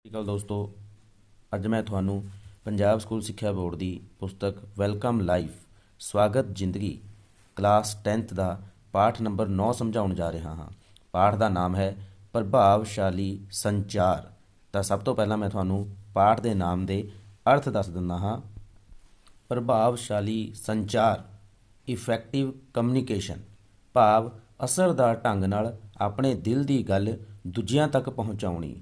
ਸਤਿ ਸ਼੍ਰੀ ਅਕਾਲ ਦੋਸਤੋ। ਅੱਜ ਮੈਂ ਤੁਹਾਨੂੰ ਪੰਜਾਬ ਸਕੂਲ ਸਿੱਖਿਆ ਬੋਰਡ ਦੀ ਪੁਸਤਕ ਵੈਲਕਮ ਲਾਈਫ ਸਵਾਗਤ ਜ਼ਿੰਦਗੀ ਕਲਾਸ 10th ਦਾ ਪਾਠ ਨੰਬਰ 9 ਸਮਝਾਉਣ ਜਾ ਰਿਹਾ ਹਾਂ। ਪਾਠ ਦਾ ਨਾਮ ਹੈ ਪ੍ਰਭਾਵਸ਼ਾਲੀ ਸੰਚਾਰ। ਤਾਂ ਸਭ ਤੋਂ ਪਹਿਲਾਂ ਮੈਂ ਤੁਹਾਨੂੰ ਪਾਠ ਦੇ ਨਾਮ ਦੇ ਅਰਥ ਦੱਸ ਦਿੰਦਾ ਹਾਂ। ਪ੍ਰਭਾਵਸ਼ਾਲੀ ਸੰਚਾਰ, ਇਫੈਕਟਿਵ ਕਮਿਊਨੀਕੇਸ਼ਨ, ਭਾਵ ਅਸਰਦਾਰ ਢੰਗ ਨਾਲ ਆਪਣੇ ਦਿਲ ਦੀ ਗੱਲ ਦੂਜਿਆਂ ਤੱਕ ਪਹੁੰਚਾਉਣੀ।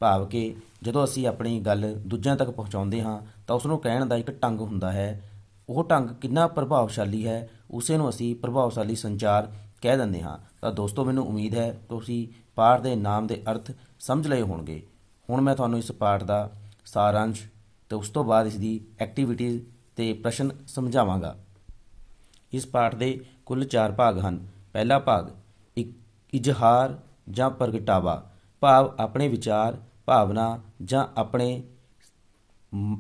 ਭਾਵ ਕਿ ਜਦੋਂ ਅਸੀਂ ਆਪਣੀ ਗੱਲ ਦੂਜਿਆਂ ਤੱਕ ਪਹੁੰਚਾਉਂਦੇ ਹਾਂ ਤਾਂ ਉਸ ਨੂੰ ਕਹਿਣ ਦਾ ਇੱਕ ਢੰਗ ਹੁੰਦਾ ਹੈ। ਉਹ ਢੰਗ ਕਿੰਨਾ ਪ੍ਰਭਾਵਸ਼ਾਲੀ ਹੈ ਉਸੇ ਨੂੰ ਅਸੀਂ ਪ੍ਰਭਾਵਸ਼ਾਲੀ ਸੰਚਾਰ ਕਹਿ ਦਿੰਦੇ ਹਾਂ। ਤਾਂ ਦੋਸਤੋ, ਮੈਨੂੰ ਉਮੀਦ ਹੈ ਤੁਸੀਂ ਪਾਠ ਦੇ ਨਾਮ ਦੇ ਅਰਥ ਸਮਝ ਲਏ ਹੋਣਗੇ। ਹੁਣ ਮੈਂ ਤੁਹਾਨੂੰ ਇਸ ਪਾਠ ਦਾ ਸਾਰਾਂਸ਼ ਅਤੇ ਉਸ ਤੋਂ ਬਾਅਦ ਇਸ ਦੀ ਐਕਟੀਵਿਟੀਜ਼ ਅਤੇ ਪ੍ਰਸ਼ਨ ਸਮਝਾਵਾਂਗਾ। ਇਸ ਪਾਠ ਦੇ ਕੁੱਲ 4 ਭਾਗ ਹਨ। ਪਹਿਲਾ ਭਾਗ ਇਜ਼ਹਾਰ ਜਾਂ ਪ੍ਰਗਟਾਵਾ, ਭਾਵ ਆਪਣੇ ਵਿਚਾਰ, ਭਾਵਨਾ ਜਾਂ ਆਪਣੇ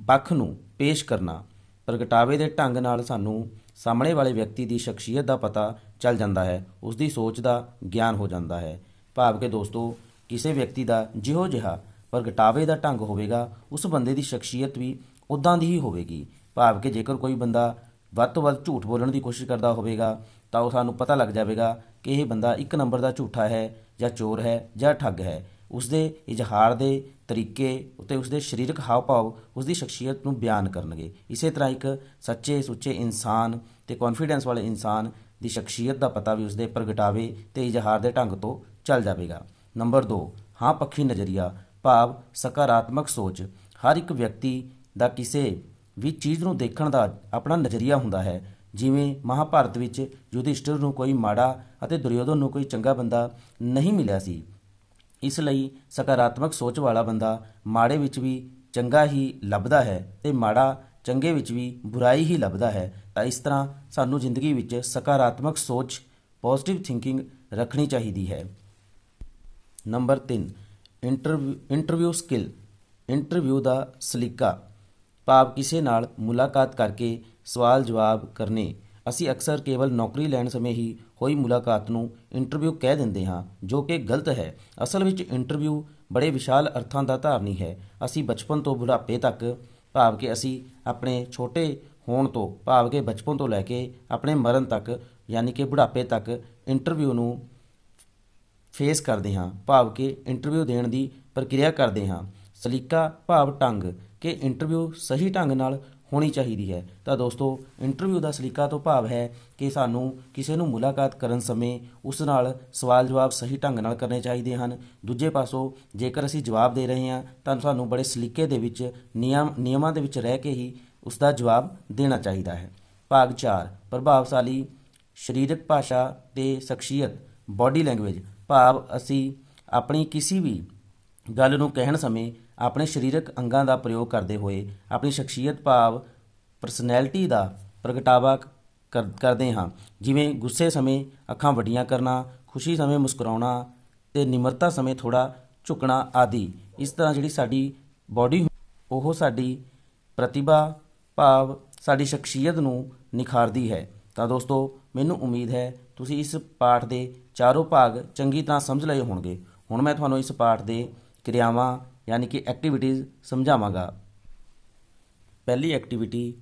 ਪੱਖ ਨੂੰ ਪੇਸ਼ ਕਰਨਾ। ਪ੍ਰਗਟਾਵੇ ਦੇ ਢੰਗ ਨਾਲ ਸਾਨੂੰ ਸਾਹਮਣੇ ਵਾਲੇ ਵਿਅਕਤੀ ਦੀ ਸ਼ਖਸੀਅਤ ਦਾ ਪਤਾ ਚੱਲ ਜਾਂਦਾ ਹੈ, ਉਸ ਦੀ ਸੋਚ ਦਾ ਗਿਆਨ ਹੋ ਜਾਂਦਾ ਹੈ। ਭਾਵ ਕਿ ਦੋਸਤੋ, ਕਿਸੇ ਵਿਅਕਤੀ ਦਾ ਜਿਹੋ ਜਿਹਾ ਪ੍ਰਗਟਾਵੇ ਦਾ ਢੰਗ ਹੋਵੇਗਾ ਉਸ ਬੰਦੇ ਦੀ ਸ਼ਖਸੀਅਤ ਵੀ ਉੱਦਾਂ ਦੀ ਹੀ ਹੋਵੇਗੀ। ਭਾਵ ਕਿ ਜੇਕਰ ਕੋਈ ਬੰਦਾ ਵੱਧ ਤੋਂ ਵੱਧ ਝੂਠ ਬੋਲਣ ਦੀ ਕੋਸ਼ਿਸ਼ ਕਰਦਾ ਹੋਵੇਗਾ ਤਾਂ ਉਹ ਸਾਨੂੰ ਪਤਾ ਲੱਗ ਜਾਵੇਗਾ ਕਿ ਇਹ ਬੰਦਾ ਇੱਕ ਨੰਬਰ ਦਾ ਝੂਠਾ ਹੈ ਜਾਂ ਚੋਰ ਹੈ ਜਾਂ ਠੱਗ ਹੈ। ਉਸਦੇ ਇਜ਼ਹਾਰ ਦੇ ਤਰੀਕੇ ਅਤੇ ਉਸਦੇ ਸਰੀਰਕ ਹਾਵ ਭਾਵ ਉਸਦੀ ਸ਼ਖਸੀਅਤ ਨੂੰ ਬਿਆਨ ਕਰਨਗੇ। ਇਸੇ ਤਰ੍ਹਾਂ ਇੱਕ ਸੱਚੇ ਸੁੱਚੇ ਇਨਸਾਨ ਅਤੇ ਕੌਨਫੀਡੈਂਸ ਵਾਲੇ ਇਨਸਾਨ ਦੀ ਸ਼ਖਸੀਅਤ ਦਾ ਪਤਾ ਵੀ ਉਸਦੇ ਪ੍ਰਗਟਾਵੇ ਅਤੇ ਇਜ਼ਹਾਰ ਦੇ ਢੰਗ ਤੋਂ ਚੱਲ ਜਾਵੇਗਾ। ਨੰਬਰ 2, ਹਾਂ ਪੱਖੀ ਨਜ਼ਰੀਆ, ਭਾਵ ਸਕਾਰਾਤਮਕ ਸੋਚ। ਹਰ ਇੱਕ ਵਿਅਕਤੀ ਦਾ ਕਿਸੇ ਵੀ ਚੀਜ਼ ਨੂੰ ਦੇਖਣ ਦਾ ਆਪਣਾ ਨਜ਼ਰੀਆ ਹੁੰਦਾ ਹੈ। ਜਿਵੇਂ ਮਹਾਭਾਰਤ ਵਿੱਚ ਯੁਧਿਸ਼ਠਿਰ ਨੂੰ ਕੋਈ ਮਾੜਾ ਅਤੇ ਦੁਰਯੋਧਨ ਨੂੰ ਕੋਈ ਚੰਗਾ ਬੰਦਾ ਨਹੀਂ ਮਿਲਿਆ ਸੀ। ਇਸ ਲਈ ਸਕਾਰਾਤਮਕ ਸੋਚ ਵਾਲਾ ਬੰਦਾ ਮਾੜੇ ਵਿੱਚ ਵੀ ਚੰਗਾ ਹੀ ਲੱਭਦਾ ਹੈ ਅਤੇ ਮਾੜਾ ਚੰਗੇ ਵਿੱਚ ਵੀ ਬੁਰਾਈ ਹੀ ਲੱਭਦਾ ਹੈ। ਤਾਂ ਇਸ ਤਰ੍ਹਾਂ ਸਾਨੂੰ ਜ਼ਿੰਦਗੀ ਵਿੱਚ ਸਕਾਰਾਤਮਕ ਸੋਚ, ਪੋਜ਼ਿਟਿਵ ਥਿੰਕਿੰਗ ਰੱਖਣੀ ਚਾਹੀਦੀ ਹੈ। ਨੰਬਰ 3, ਇੰਟਰਵਿਊ ਸਕਿੱਲ, ਇੰਟਰਵਿਊ ਦਾ ਸਲੀਕਾ, ਭਾਵ ਕਿਸੇ ਨਾਲ ਮੁਲਾਕਾਤ ਕਰਕੇ ਸਵਾਲ ਜਵਾਬ ਕਰਨੇ। ਅਸੀਂ ਅਕਸਰ ਕੇਵਲ ਨੌਕਰੀ ਲੈਣ ਸਮੇਂ ਹੀ ਹੋਈ ਮੁਲਾਕਾਤ ਨੂੰ ਇੰਟਰਵਿਊ ਕਹਿ ਦਿੰਦੇ ਹਾਂ, ਜੋ ਕਿ ਗਲਤ ਹੈ। ਅਸਲ ਵਿੱਚ ਇੰਟਰਵਿਊ ਬੜੇ ਵਿਸ਼ਾਲ ਅਰਥਾਂ ਦਾ ਧਾਰਨੀ ਹੈ। ਅਸੀਂ ਬਚਪਨ ਤੋਂ ਬੁਢਾਪੇ ਤੱਕ, ਭਾਵ ਕਿ ਅਸੀਂ ਆਪਣੇ ਛੋਟੇ ਹੋਣ ਤੋਂ, ਭਾਵ ਕਿ ਬਚਪਨ ਤੋਂ ਲੈ ਕੇ ਆਪਣੇ ਮਰਨ ਤੱਕ, ਯਾਨੀ ਕਿ ਬੁਢਾਪੇ ਤੱਕ ਇੰਟਰਵਿਊ ਨੂੰ ਫੇਸ ਕਰਦੇ ਹਾਂ, ਭਾਵ ਕਿ ਇੰਟਰਵਿਊ ਦੇਣ ਦੀ ਪ੍ਰਕਿਰਿਆ ਕਰਦੇ ਹਾਂ। ਸਲੀਕਾ ਭਾਵ ਢੰਗ, ਕਿ ਇੰਟਰਵਿਊ ਸਹੀ ਢੰਗ ਨਾਲ ਹੋਣੀ ਚਾਹੀਦੀ ਹੈ। ਤਾਂ ਦੋਸਤੋ, ਇੰਟਰਵਿਊ ਦਾ ਸਲੀਕਾ ਤੋਂ ਭਾਵ ਹੈ ਕਿ ਸਾਨੂੰ ਕਿਸੇ ਨੂੰ ਮੁਲਾਕਾਤ ਕਰਨ ਸਮੇਂ ਉਸ ਨਾਲ ਸਵਾਲ ਜਵਾਬ ਸਹੀ ਢੰਗ ਨਾਲ ਕਰਨੇ ਚਾਹੀਦੇ ਹਨ। ਦੂਜੇ ਪਾਸੋਂ ਜੇਕਰ ਅਸੀਂ ਜਵਾਬ ਦੇ ਰਹੇ ਹਾਂ ਤਾਂ ਸਾਨੂੰ ਬੜੇ ਸਲੀਕੇ ਦੇ ਵਿੱਚ ਨਿਯਮਾਂ ਦੇ ਵਿੱਚ ਰਹਿ ਕੇ ਹੀ ਉਸ ਦਾ ਜਵਾਬ ਦੇਣਾ ਚਾਹੀਦਾ ਹੈ। ਭਾਗ 4, ਪ੍ਰਭਾਵਸ਼ਾਲੀ ਸਰੀਰਕ ਭਾਸ਼ਾ ਤੇ ਸ਼ਖਸੀਅਤ, ਬਾਡੀ ਲੈਂਗੁਏਜ, ਭਾਵ ਅਸੀਂ ਆਪਣੀ ਕਿਸੇ ਵੀ ਗੱਲ ਨੂੰ ਕਹਿਣ ਸਮੇਂ ਆਪਣੇ ਸਰੀਰਕ ਅੰਗਾਂ ਦਾ ਪ੍ਰਯੋਗ ਕਰਦੇ ਹੋਏ ਆਪਣੀ ਸ਼ਖਸੀਅਤ ਭਾਵ ਪਰਸਨੈਲਿਟੀ ਦਾ ਪ੍ਰਗਟਾਵਾ ਕਰਦੇ ਹਾਂ। ਜਿਵੇਂ ਗੁੱਸੇ ਸਮੇਂ ਅੱਖਾਂ ਵੱਡੀਆਂ ਕਰਨਾ, ਖੁਸ਼ੀ ਸਮੇਂ ਮੁਸਕਰਾਉਣਾ ਅਤੇ ਨਿਮਰਤਾ ਸਮੇਂ ਥੋੜ੍ਹਾ ਝੁਕਣਾ ਆਦਿ। ਇਸ ਤਰ੍ਹਾਂ ਜਿਹੜੀ ਸਾਡੀ ਬਾਡੀ ਉਹ ਸਾਡੀ ਪ੍ਰਤਿਭਾ ਭਾਵ ਸਾਡੀ ਸ਼ਖਸੀਅਤ ਨੂੰ ਨਿਖਾਰਦੀ ਹੈ। ਤਾਂ ਦੋਸਤੋ, ਮੈਨੂੰ ਉਮੀਦ ਹੈ ਤੁਸੀਂ ਇਸ ਪਾਠ ਦੇ ਚਾਰੋਂ ਭਾਗ ਚੰਗੀ ਤਰ੍ਹਾਂ ਸਮਝ ਲਏ ਹੋਣਗੇ। ਹੁਣ ਮੈਂ ਤੁਹਾਨੂੰ ਇਸ ਪਾਠ ਦੇ ਕਿਰਿਆਵਾਂ ਯਾਨੀ ਕਿ ਐਕਟੀਵਿਟੀਜ਼ ਸਮਝਾਵਾਂਗਾ। ਪਹਿਲੀ ਐਕਟੀਵਿਟੀ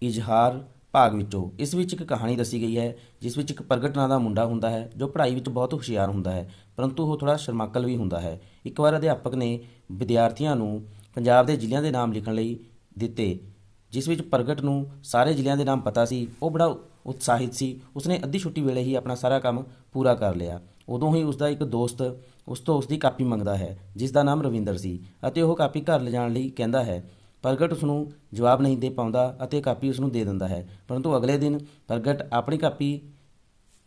ਇਜ਼ਹਾਰ ਭਾਗ ਵਿੱਚੋਂ। ਇਸ ਵਿੱਚ ਇੱਕ ਕਹਾਣੀ ਦੱਸੀ ਗਈ ਹੈ ਜਿਸ ਵਿੱਚ ਇੱਕ ਪ੍ਰਗਟ ਨਾਂ ਦਾ ਮੁੰਡਾ ਹੁੰਦਾ ਹੈ ਜੋ ਪੜ੍ਹਾਈ ਵਿੱਚ ਬਹੁਤ ਹੁਸ਼ਿਆਰ ਹੁੰਦਾ ਹੈ, ਪਰੰਤੂ ਉਹ ਥੋੜ੍ਹਾ ਸ਼ਰਮਾਕਲ ਵੀ ਹੁੰਦਾ ਹੈ। ਇੱਕ ਵਾਰ ਅਧਿਆਪਕ ਨੇ ਵਿਦਿਆਰਥੀਆਂ ਨੂੰ ਪੰਜਾਬ ਦੇ ਜ਼ਿਲ੍ਹਿਆਂ ਦੇ ਨਾਮ ਲਿਖਣ ਲਈ ਦਿੱਤੇ, ਜਿਸ ਵਿੱਚ ਪ੍ਰਗਟ ਨੂੰ ਸਾਰੇ ਜ਼ਿਲ੍ਹਿਆਂ ਦੇ ਨਾਮ ਪਤਾ ਸੀ। ਉਹ ਬੜਾ ਉਤਸ਼ਾਹਿਤ ਸੀ। ਉਸਨੇ ਅੱਧੀ ਛੁੱਟੀ ਵੇਲੇ ਹੀ ਆਪਣਾ ਸਾਰਾ ਕੰਮ ਪੂਰਾ ਕਰ ਲਿਆ। ਉਦੋਂ ਹੀ ਉਸਦਾ ਇੱਕ ਦੋਸਤ ਉਸ ਤੋਂ ਉਸਦੀ ਕਾਪੀ ਮੰਗਦਾ ਹੈ ਜਿਸ ਦਾ ਨਾਮ ਰਵਿੰਦਰ ਸੀ, ਅਤੇ ਉਹ ਕਾਪੀ ਘਰ ਲਿਜਾਣ ਲਈ ਕਹਿੰਦਾ ਹੈ। ਪ੍ਰਗਟ ਉਸਨੂੰ ਜਵਾਬ ਨਹੀਂ ਦੇ ਪਾਉਂਦਾ ਅਤੇ ਕਾਪੀ ਉਸਨੂੰ ਦੇ ਦਿੰਦਾ ਹੈ, ਪਰੰਤੂ ਅਗਲੇ ਦਿਨ ਪ੍ਰਗਟ ਆਪਣੀ ਕਾਪੀ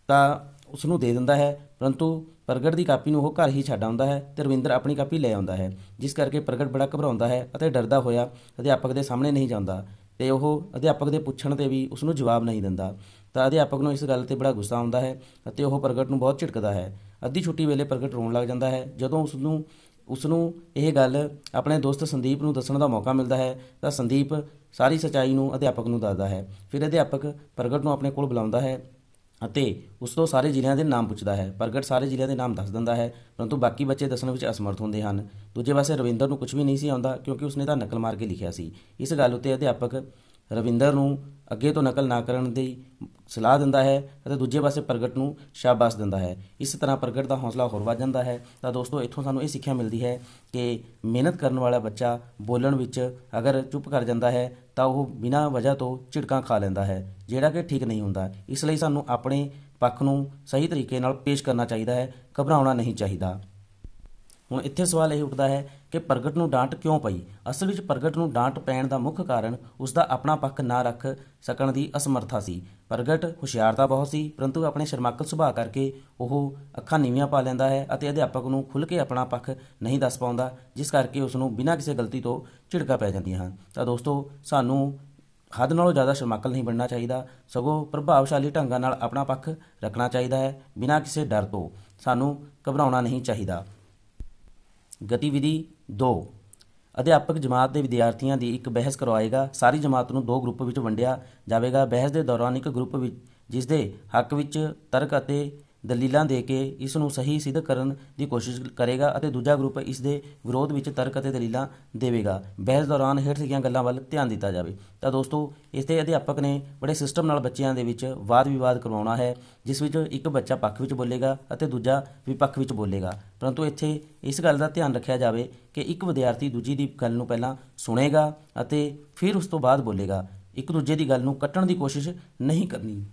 ਤਾਂ ਉਸਨੂੰ ਦੇ ਦਿੰਦਾ ਹੈ, ਪਰੰਤੂ ਪ੍ਰਗਟ ਦੀ ਕਾਪੀ ਨੂੰ ਉਹ ਘਰ ਹੀ ਛੱਡ ਆਉਂਦਾ ਹੈ ਅਤੇ ਰਵਿੰਦਰ ਆਪਣੀ ਕਾਪੀ ਲੈ ਆਉਂਦਾ ਹੈ, ਜਿਸ ਕਰਕੇ ਪ੍ਰਗਟ ਬੜਾ ਘਬਰਾਉਂਦਾ ਹੈ ਅਤੇ ਡਰਦਾ ਹੋਇਆ ਅਧਿਆਪਕ ਦੇ ਸਾਹਮਣੇ ਨਹੀਂ ਜਾਂਦਾ ਅਤੇ ਉਹ ਅਧਿਆਪਕ ਦੇ ਪੁੱਛਣ 'ਤੇ ਵੀ ਉਸਨੂੰ ਜਵਾਬ ਨਹੀਂ ਦਿੰਦਾ। ਤਾਂ ਅਧਿਆਪਕ ਨੂੰ ਇਸ ਗੱਲ 'ਤੇ ਬੜਾ ਗੁੱਸਾ ਆਉਂਦਾ ਹੈ ਅਤੇ ਉਹ ਪ੍ਰਗਟ ਨੂੰ ਬਹੁਤ ਝਿੜਕਦਾ ਹੈ। ਅੱਧੀ ਛੁੱਟੀ ਵੇਲੇ ਪ੍ਰਗਟ ਰੋਣ ਲੱਗ ਜਾਂਦਾ ਹੈ। ਜਦੋਂ ਉਸਨੂੰ ਇਹ ਗੱਲ ਆਪਣੇ ਦੋਸਤ ਸੰਦੀਪ ਨੂੰ ਦੱਸਣ ਦਾ ਮੌਕਾ ਮਿਲਦਾ ਹੈ ਤਾਂ ਸੰਦੀਪ ਸਾਰੀ ਸੱਚਾਈ ਨੂੰ ਅਧਿਆਪਕ ਨੂੰ ਦੱਸਦਾ ਹੈ। ਫਿਰ ਅਧਿਆਪਕ ਪ੍ਰਗਟ ਨੂੰ ਆਪਣੇ ਕੋਲ ਬੁਲਾਉਂਦਾ ਹੈ ਅਤੇ ਉਸ ਤੋਂ ਸਾਰੇ ਜ਼ਿਲ੍ਹਿਆਂ ਦੇ ਨਾਮ ਪੁੱਛਦਾ ਹੈ। ਪ੍ਰਗਟ ਸਾਰੇ ਜ਼ਿਲ੍ਹਿਆਂ ਦੇ ਨਾਮ ਦੱਸ ਦਿੰਦਾ ਹੈ, ਪਰੰਤੂ ਬਾਕੀ ਬੱਚੇ ਦੱਸਣ ਵਿੱਚ ਅਸਮਰਥ ਹੁੰਦੇ ਹਨ। ਦੂਜੇ ਪਾਸੇ ਰਵਿੰਦਰ ਨੂੰ ਕੁਝ ਵੀ ਨਹੀਂ ਸੀ ਆਉਂਦਾ, ਕਿਉਂਕਿ ਉਸਨੇ ਤਾਂ ਨਕਲ ਮਾਰ ਕੇ ਲਿਖਿਆ ਸੀ। ਇਸ ਗੱਲ ਉੱਤੇ ਅਧਿਆਪਕ ਰਵਿੰਦਰ ਨੂੰ ਅੱਗੇ ਤੋਂ ਨਕਲ ਨਾ ਕਰਨ ਦੀ ਸਲਾਹ ਦਿੰਦਾ ਹੈ ਅਤੇ ਦੂਜੇ ਪਾਸੇ ਪ੍ਰਗਟ ਨੂੰ ਸ਼ਾਬਾਸ਼ ਦਿੰਦਾ ਹੈ। ਇਸ ਤਰ੍ਹਾਂ ਪ੍ਰਗਟ ਦਾ ਹੌਸਲਾ ਹੋਰ ਵੱਧ ਜਾਂਦਾ ਹੈ। ਤਾਂ ਦੋਸਤੋ, ਇੱਥੋਂ ਸਾਨੂੰ ਇਹ ਸਿੱਖਿਆ ਮਿਲਦੀ ਹੈ ਕਿ ਮਿਹਨਤ ਕਰਨ ਵਾਲਾ ਬੱਚਾ ਬੋਲਣ ਵਿੱਚ ਅਗਰ ਚੁੱਪ ਕਰ ਜਾਂਦਾ ਹੈ ਤਾਂ ਉਹ ਬਿਨਾਂ ਵਜ੍ਹਾ ਤੋਂ ਝਿੜਕਾਂ ਖਾ ਲੈਂਦਾ ਹੈ, ਜਿਹੜਾ ਕਿ ਠੀਕ ਨਹੀਂ ਹੁੰਦਾ। ਇਸ ਲਈ ਸਾਨੂੰ ਆਪਣੇ ਪੱਖ ਨੂੰ ਸਹੀ ਤਰੀਕੇ ਨਾਲ ਪੇਸ਼ ਕਰਨਾ ਚਾਹੀਦਾ ਹੈ, ਘਬਰਾਉਣਾ ਨਹੀਂ ਚਾਹੀਦਾ। ਹੁਣ ਇੱਥੇ ਸਵਾਲ ਇਹ ਉੱਠਦਾ ਹੈ ਕਿ ਪ੍ਰਗਟ ਨੂੰ ਡਾਂਟ ਕਿਉਂ ਪਈ। ਅਸਲ ਵਿੱਚ ਪ੍ਰਗਟ ਨੂੰ ਡਾਂਟ ਪੈਣ ਦਾ ਮੁੱਖ ਕਾਰਨ ਉਸ ਦਾ ਆਪਣਾ ਪੱਖ ਨਾ ਰੱਖ ਸਕਣ ਦੀ ਅਸਮਰਥਾ ਸੀ। ਪ੍ਰਗਟ ਹੁਸ਼ਿਆਰ ਤਾਂ ਬਹੁਤ ਸੀ, ਪਰੰਤੂ ਆਪਣੇ ਸ਼ਰਮਾਕਲ ਸੁਭਾਅ ਕਰਕੇ ਉਹ ਅੱਖਾਂ ਨੀਵੀਆਂ ਪਾ ਲੈਂਦਾ ਹੈ ਅਤੇ ਅਧਿਆਪਕ ਨੂੰ ਖੁੱਲ੍ਹ ਕੇ ਆਪਣਾ ਪੱਖ ਨਹੀਂ ਦੱਸ ਪਾਉਂਦਾ, ਜਿਸ ਕਰਕੇ ਉਸ ਨੂੰ ਬਿਨਾਂ ਕਿਸੇ ਗਲਤੀ ਤੋਂ ਝਿੜਕਾਂ ਪੈ ਜਾਂਦੀਆਂ ਹਨ। ਤਾਂ ਦੋਸਤੋ, ਸਾਨੂੰ ਹੱਦ ਨਾਲੋਂ ਜ਼ਿਆਦਾ ਸ਼ਰਮਾਕਲ ਨਹੀਂ ਬਣਨਾ ਚਾਹੀਦਾ, ਸਗੋਂ ਪ੍ਰਭਾਵਸ਼ਾਲੀ ਢੰਗਾਂ ਨਾਲ ਆਪਣਾ ਪੱਖ ਰੱਖਣਾ ਚਾਹੀਦਾ ਹੈ। ਬਿਨਾਂ ਕਿਸੇ ਡਰ ਤੋਂ ਸਾਨੂੰ ਘਬਰਾਉਣਾ ਨਹੀਂ ਚਾਹੀਦਾ। ਗਤੀਵਿਧੀ 2। ਅਧਿਆਪਕ ਜਮਾਤ ਦੇ ਵਿਦਿਆਰਥੀਆਂ ਦੀ ਇੱਕ ਬਹਿਸ ਕਰਵਾਏਗਾ। ਸਾਰੀ ਜਮਾਤ ਨੂੰ 2 ਗਰੁੱਪ ਵਿੱਚ ਵੰਡਿਆ ਜਾਵੇਗਾ। ਬਹਿਸ ਦੇ ਦੌਰਾਨ ਇੱਕ ਗਰੁੱਪ ਵਿੱਚ ਜਿਸ ਦੇ ਹੱਕ ਵਿੱਚ ਤਰਕ ਅਤੇ ਦਲੀਲਾਂ ਦੇ ਕੇ ਇਸ ਨੂੰ ਸਹੀ ਸਿੱਧ ਕਰਨ ਦੀ ਕੋਸ਼ਿਸ਼ ਕਰੇਗਾ ਅਤੇ ਦੂਜਾ ਗਰੁੱਪ ਇਸ ਦੇ ਵਿਰੋਧ ਵਿੱਚ ਤਰਕ ਅਤੇ ਦਲੀਲਾਂ ਦੇਵੇਗਾ। ਬਹਿਸ ਦੌਰਾਨ ਹੇਠ ਲਿਖੀਆਂ ਗੱਲਾਂ ਵੱਲ ਧਿਆਨ ਦਿੱਤਾ ਜਾਵੇ। ਤਾਂ ਦੋਸਤੋ, ਇਸ 'ਤੇ ਅਧਿਆਪਕ ਨੇ ਬੜੇ ਸਿਸਟਮ ਨਾਲ ਬੱਚਿਆਂ ਦੇ ਵਿੱਚ ਵਾਦ ਵਿਵਾਦ ਕਰਵਾਉਣਾ ਹੈ, ਜਿਸ ਵਿੱਚ ਇੱਕ ਬੱਚਾ ਪੱਖ ਵਿੱਚ ਬੋਲੇਗਾ ਅਤੇ ਦੂਜਾ ਵਿਪੱਖ ਵਿੱਚ ਬੋਲੇਗਾ। ਪਰੰਤੂ ਇੱਥੇ ਇਸ ਗੱਲ ਦਾ ਧਿਆਨ ਰੱਖਿਆ ਜਾਵੇ ਕਿ ਇੱਕ ਵਿਦਿਆਰਥੀ ਦੂਜੀ ਦੀ ਗੱਲ ਨੂੰ ਪਹਿਲਾਂ ਸੁਣੇਗਾ ਅਤੇ ਫਿਰ ਉਸ ਤੋਂ ਬਾਅਦ ਬੋਲੇਗਾ। ਇੱਕ ਦੂਜੇ ਦੀ ਗੱਲ ਨੂੰ ਕੱਟਣ ਦੀ ਕੋਸ਼ਿਸ਼ ਨਹੀਂ ਕਰਨੀ।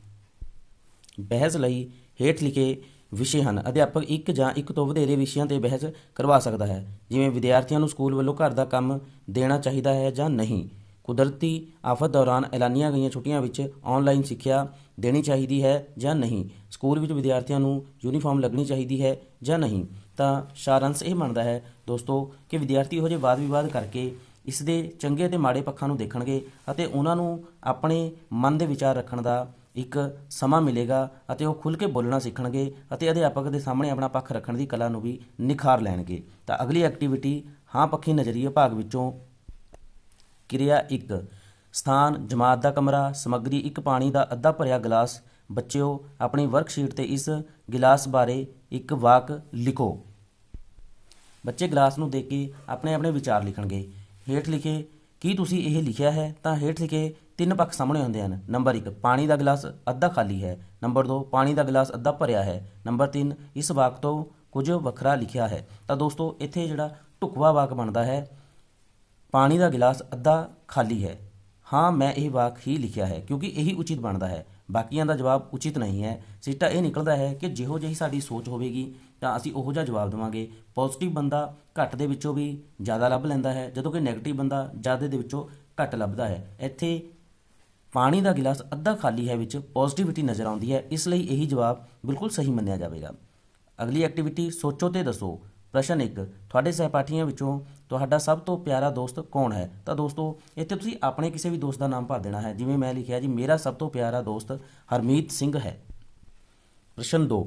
ਬਹਿਸ ਲਈ ਹੇਠ ਲਿਖੇ ਵਿਸ਼ੇ ਹਨ। ਅਧਿਆਪਕ ਇੱਕ ਜਾਂ ਇੱਕ ਤੋਂ ਵਧੇਰੇ ਵਿਸ਼ਿਆਂ 'ਤੇ ਬਹਿਸ ਕਰਵਾ ਸਕਦਾ ਹੈ, ਜਿਵੇਂ ਵਿਦਿਆਰਥੀਆਂ ਨੂੰ ਸਕੂਲ ਵੱਲੋਂ ਘਰ ਦਾ ਕੰਮ ਦੇਣਾ ਚਾਹੀਦਾ ਹੈ ਜਾਂ ਨਹੀਂ, ਕੁਦਰਤੀ ਆਫਤ ਦੌਰਾਨ ਐਲਾਨੀਆਂ ਗਈਆਂ ਛੁੱਟੀਆਂ ਵਿੱਚ ਆਨਲਾਈਨ ਸਿੱਖਿਆ ਦੇਣੀ ਚਾਹੀਦੀ ਹੈ ਜਾਂ ਨਹੀਂ, ਸਕੂਲ ਵਿੱਚ ਵਿਦਿਆਰਥੀਆਂ ਨੂੰ ਯੂਨੀਫਾਰਮ ਲੱਗਣੀ ਚਾਹੀਦੀ ਹੈ ਜਾਂ ਨਹੀਂ। ਤਾਂ ਸਾਰਾਂਸ਼ ਇਹ ਬਣਦਾ ਹੈ ਦੋਸਤੋ ਕਿ ਵਿਦਿਆਰਥੀ ਇਹੋ ਜਿਹੇ ਵਾਦ ਵਿਵਾਦ ਕਰਕੇ ਇਸ ਦੇ ਚੰਗੇ ਅਤੇ ਮਾੜੇ ਪੱਖਾਂ ਨੂੰ ਦੇਖਣਗੇ ਅਤੇ ਉਹਨਾਂ ਨੂੰ ਆਪਣੇ ਮਨ ਦੇ ਵਿਚਾਰ ਰੱਖਣ ਦਾ ਇੱਕ ਸਮਾਂ ਮਿਲੇਗਾ ਅਤੇ ਉਹ ਖੁੱਲ੍ਹ ਕੇ ਬੋਲਣਾ ਸਿੱਖਣਗੇ ਅਤੇ ਅਧਿਆਪਕ ਦੇ ਸਾਹਮਣੇ ਆਪਣਾ ਪੱਖ ਰੱਖਣ ਦੀ ਕਲਾ ਨੂੰ ਵੀ ਨਿਖਾਰ ਲੈਣਗੇ। ਤਾਂ ਅਗਲੀ ਐਕਟੀਵਿਟੀ ਹਾਂ ਪੱਖੀ ਨਜ਼ਰੀਏ ਭਾਗ ਵਿੱਚੋਂ ਕਿਰਿਆ 1। ਸਥਾਨ ਜਮਾਤ ਦਾ ਕਮਰਾ। ਸਮੱਗਰੀ ਇੱਕ ਪਾਣੀ ਦਾ ਅੱਧਾ ਭਰਿਆ ਗਲਾਸ। ਬੱਚਿਓ, ਆਪਣੀ ਵਰਕਸ਼ੀਟ 'ਤੇ ਇਸ ਗਿਲਾਸ ਬਾਰੇ ਇੱਕ ਵਾਕ ਲਿਖੋ। ਬੱਚੇ ਗਲਾਸ ਨੂੰ ਦੇਖ ਕੇ ਆਪਣੇ ਆਪਣੇ ਵਿਚਾਰ ਲਿਖਣਗੇ। ਹੇਠ ਲਿਖੇ ਕੀ ਤੁਸੀਂ ਇਹ ਲਿਖਿਆ ਹੈ? ਤਾਂ ਹੇਠ ਲਿਖੇ 3 ਪੱਖ ਸਾਹਮਣੇ ਆਉਂਦੇ ਹਨ। ਨੰਬਰ 1, ਪਾਣੀ ਦਾ ਗਲਾਸ ਅੱਧਾ ਖਾਲੀ ਹੈ। ਨੰਬਰ 2, ਪਾਣੀ ਦਾ ਗਲਾਸ ਅੱਧਾ ਭਰਿਆ ਹੈ। ਨੰਬਰ 3, ਇਸ ਵਾਕ ਤੋਂ ਕੁਝ ਵੱਖਰਾ ਲਿਖਿਆ ਹੈ। ਤਾਂ ਦੋਸਤੋ, ਇੱਥੇ ਜਿਹੜਾ ਢੁਕਵਾਂ ਵਾਕ ਬਣਦਾ ਹੈ, ਪਾਣੀ ਦਾ ਗਲਾਸ ਅੱਧਾ ਖਾਲੀ ਹੈ। ਹਾਂ, ਮੈਂ ਇਹ ਵਾਕ ਹੀ ਲਿਖਿਆ ਹੈ, ਕਿਉਂਕਿ ਇਹੀ ਉਚਿਤ ਬਣਦਾ ਹੈ। ਬਾਕੀਆਂ ਦਾ ਜਵਾਬ ਉਚਿਤ ਨਹੀਂ ਹੈ। ਸਿੱਟਾ ਇਹ ਨਿਕਲਦਾ ਹੈ ਕਿ ਜਿਹੋ ਜਿਹੀ ਸਾਡੀ ਸੋਚ ਹੋਵੇਗੀ ਤਾਂ ਅਸੀਂ ਉਹੋ ਜਿਹਾ ਜਵਾਬ ਦੇਵਾਂਗੇ। ਪੋਜ਼ਿਟਿਵ ਬੰਦਾ ਘੱਟ ਦੇ ਵਿੱਚੋਂ ਵੀ ਜ਼ਿਆਦਾ ਲੱਭ ਲੈਂਦਾ ਹੈ, ਜਦੋਂ ਕਿ ਨੈਗੇਟਿਵ ਬੰਦਾ ਜ਼ਿਆਦਾ ਦੇ ਵਿੱਚੋਂ ਘੱਟ ਲੱਭਦਾ ਹੈ। ਇੱਥੇ ਪਾਣੀ ਦਾ ਗਿਲਾਸ ਅੱਧਾ ਖਾਲੀ ਹੈ ਵਿੱਚ ਪੋਜ਼ਿਟਿਵਿਟੀ ਨਜ਼ਰ ਆਉਂਦੀ ਹੈ, ਇਸ ਲਈ ਇਹੀ ਜਵਾਬ ਬਿਲਕੁਲ ਸਹੀ ਮੰਨਿਆ ਜਾਵੇਗਾ। ਅਗਲੀ ਐਕਟੀਵਿਟੀ ਸੋਚੋ ਤੇ ਦੱਸੋ। ਪ੍ਰਸ਼ਨ 1, ਤੁਹਾਡੇ ਸਹਿਪਾਠੀਆਂ ਵਿੱਚੋਂ ਤੁਹਾਡਾ ਸਭ ਤੋਂ ਪਿਆਰਾ ਦੋਸਤ ਕੌਣ ਹੈ? ਤਾਂ ਦੋਸਤੋ, ਇੱਥੇ ਤੁਸੀਂ ਆਪਣੇ ਕਿਸੇ ਵੀ ਦੋਸਤ ਦਾ ਨਾਮ ਭਰ ਦੇਣਾ ਹੈ। ਜਿਵੇਂ ਮੈਂ ਲਿਖਿਆ ਜੀ, ਮੇਰਾ ਸਭ ਤੋਂ ਪਿਆਰਾ ਦੋਸਤ ਹਰਮੀਤ ਸਿੰਘ ਹੈ। ਪ੍ਰਸ਼ਨ 2,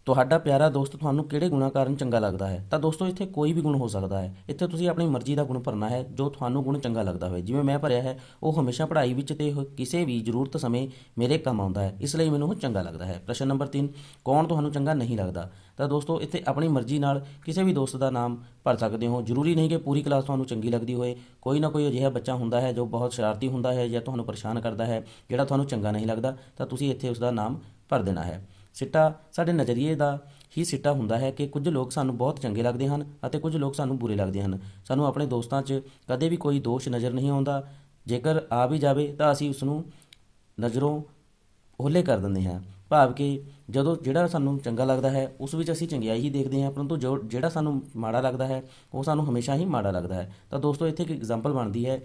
ਤੁਹਾਡਾ ਪਿਆਰਾ ਦੋਸਤ ਤੁਹਾਨੂੰ ਕਿਹੜੇ ਗੁਣਾਂ ਕਾਰਨ ਚੰਗਾ ਲੱਗਦਾ ਹੈ? ਤਾਂ ਦੋਸਤੋ, ਇੱਥੇ ਕੋਈ ਵੀ ਗੁਣ ਹੋ ਸਕਦਾ ਹੈ। ਇੱਥੇ ਤੁਸੀਂ ਆਪਣੀ ਮਰਜ਼ੀ ਦਾ ਗੁਣ ਭਰਨਾ ਹੈ, ਜੋ ਤੁਹਾਨੂੰ ਗੁਣ ਚੰਗਾ ਲੱਗਦਾ ਹੋਵੇ। ਜਿਵੇਂ ਮੈਂ ਭਰਿਆ ਹੈ, ਉਹ ਹਮੇਸ਼ਾ ਪੜ੍ਹਾਈ ਵਿੱਚ ਤੇ ਕਿਸੇ ਵੀ ਜ਼ਰੂਰਤ ਸਮੇਂ ਮੇਰੇ ਕੰਮ ਆਉਂਦਾ ਹੈ, ਇਸ ਲਈ ਮੈਨੂੰ ਉਹ ਚੰਗਾ ਲੱਗਦਾ ਹੈ। ਪ੍ਰਸ਼ਨ ਨੰਬਰ 3, ਕੌਣ ਤੁਹਾਨੂੰ ਚੰਗਾ ਨਹੀਂ ਲੱਗਦਾ? ਤਾਂ ਦੋਸਤੋ, ਇੱਥੇ ਆਪਣੀ ਮਰਜ਼ੀ ਨਾਲ ਕਿਸੇ ਵੀ ਦੋਸਤ ਦਾ ਨਾਮ ਭਰ ਸਕਦੇ ਹੋ। ਜ਼ਰੂਰੀ ਨਹੀਂ ਕਿ ਪੂਰੀ ਕਲਾਸ ਤੁਹਾਨੂੰ ਚੰਗੀ ਲੱਗਦੀ ਹੋਏ। ਕੋਈ ਨਾ ਕੋਈ ਅਜਿਹਾ ਬੱਚਾ ਹੁੰਦਾ ਹੈ ਜੋ ਬਹੁਤ ਸ਼ਰਾਰਤੀ ਹੁੰਦਾ ਹੈ ਜਾਂ ਤੁਹਾਨੂੰ ਪਰੇਸ਼ਾਨ ਕਰਦਾ ਹੈ, ਜਿਹੜਾ ਤੁਹਾਨੂੰ ਚੰਗਾ ਨਹੀਂ ਲੱਗਦਾ, ਤਾਂ ਤੁਸੀਂ ਇੱਥੇ ਉਸ ਦਾ ਨਾਮ ਭਰ ਦੇਣਾ ਹੈ। ਸਿੱਟਾ ਸਾਡੇ ਨਜ਼ਰੀਏ ਦਾ ਹੀ ਸਿੱਟਾ ਹੁੰਦਾ ਹੈ ਕਿ ਕੁਝ ਲੋਕ ਸਾਨੂੰ ਬਹੁਤ ਚੰਗੇ ਲੱਗਦੇ ਹਨ ਅਤੇ ਕੁਝ ਲੋਕ ਸਾਨੂੰ ਬੁਰੇ ਲੱਗਦੇ ਹਨ। ਸਾਨੂੰ ਆਪਣੇ ਦੋਸਤਾਂ 'ਚ ਕਦੇ ਵੀ ਕੋਈ ਦੋਸ਼ ਨਜ਼ਰ ਨਹੀਂ ਆਉਂਦਾ। ਜੇਕਰ ਆ ਵੀ ਜਾਵੇ ਤਾਂ ਅਸੀਂ ਉਸ ਨੂੰ ਨਜ਼ਰੋਂ ਓਹਲੇ ਕਰ ਦਿੰਦੇ ਹਾਂ। ਭਾਵ ਕਿ ਜਦੋਂ ਜਿਹੜਾ ਸਾਨੂੰ ਚੰਗਾ ਲੱਗਦਾ ਹੈ ਉਸ ਵਿੱਚ ਅਸੀਂ ਚੰਗਿਆਈ ਹੀ ਦੇਖਦੇ ਹਾਂ, ਪਰੰਤੂ ਜਿਹੜਾ ਸਾਨੂੰ ਮਾੜਾ ਲੱਗਦਾ ਹੈ ਉਹ ਸਾਨੂੰ ਹਮੇਸ਼ਾ ਹੀ ਮਾੜਾ ਲੱਗਦਾ ਹੈ। ਤਾਂ ਦੋਸਤੋ, ਇੱਥੇ ਇੱਕ ਐਗਜ਼ਾਮਪਲ ਬਣਦੀ ਹੈ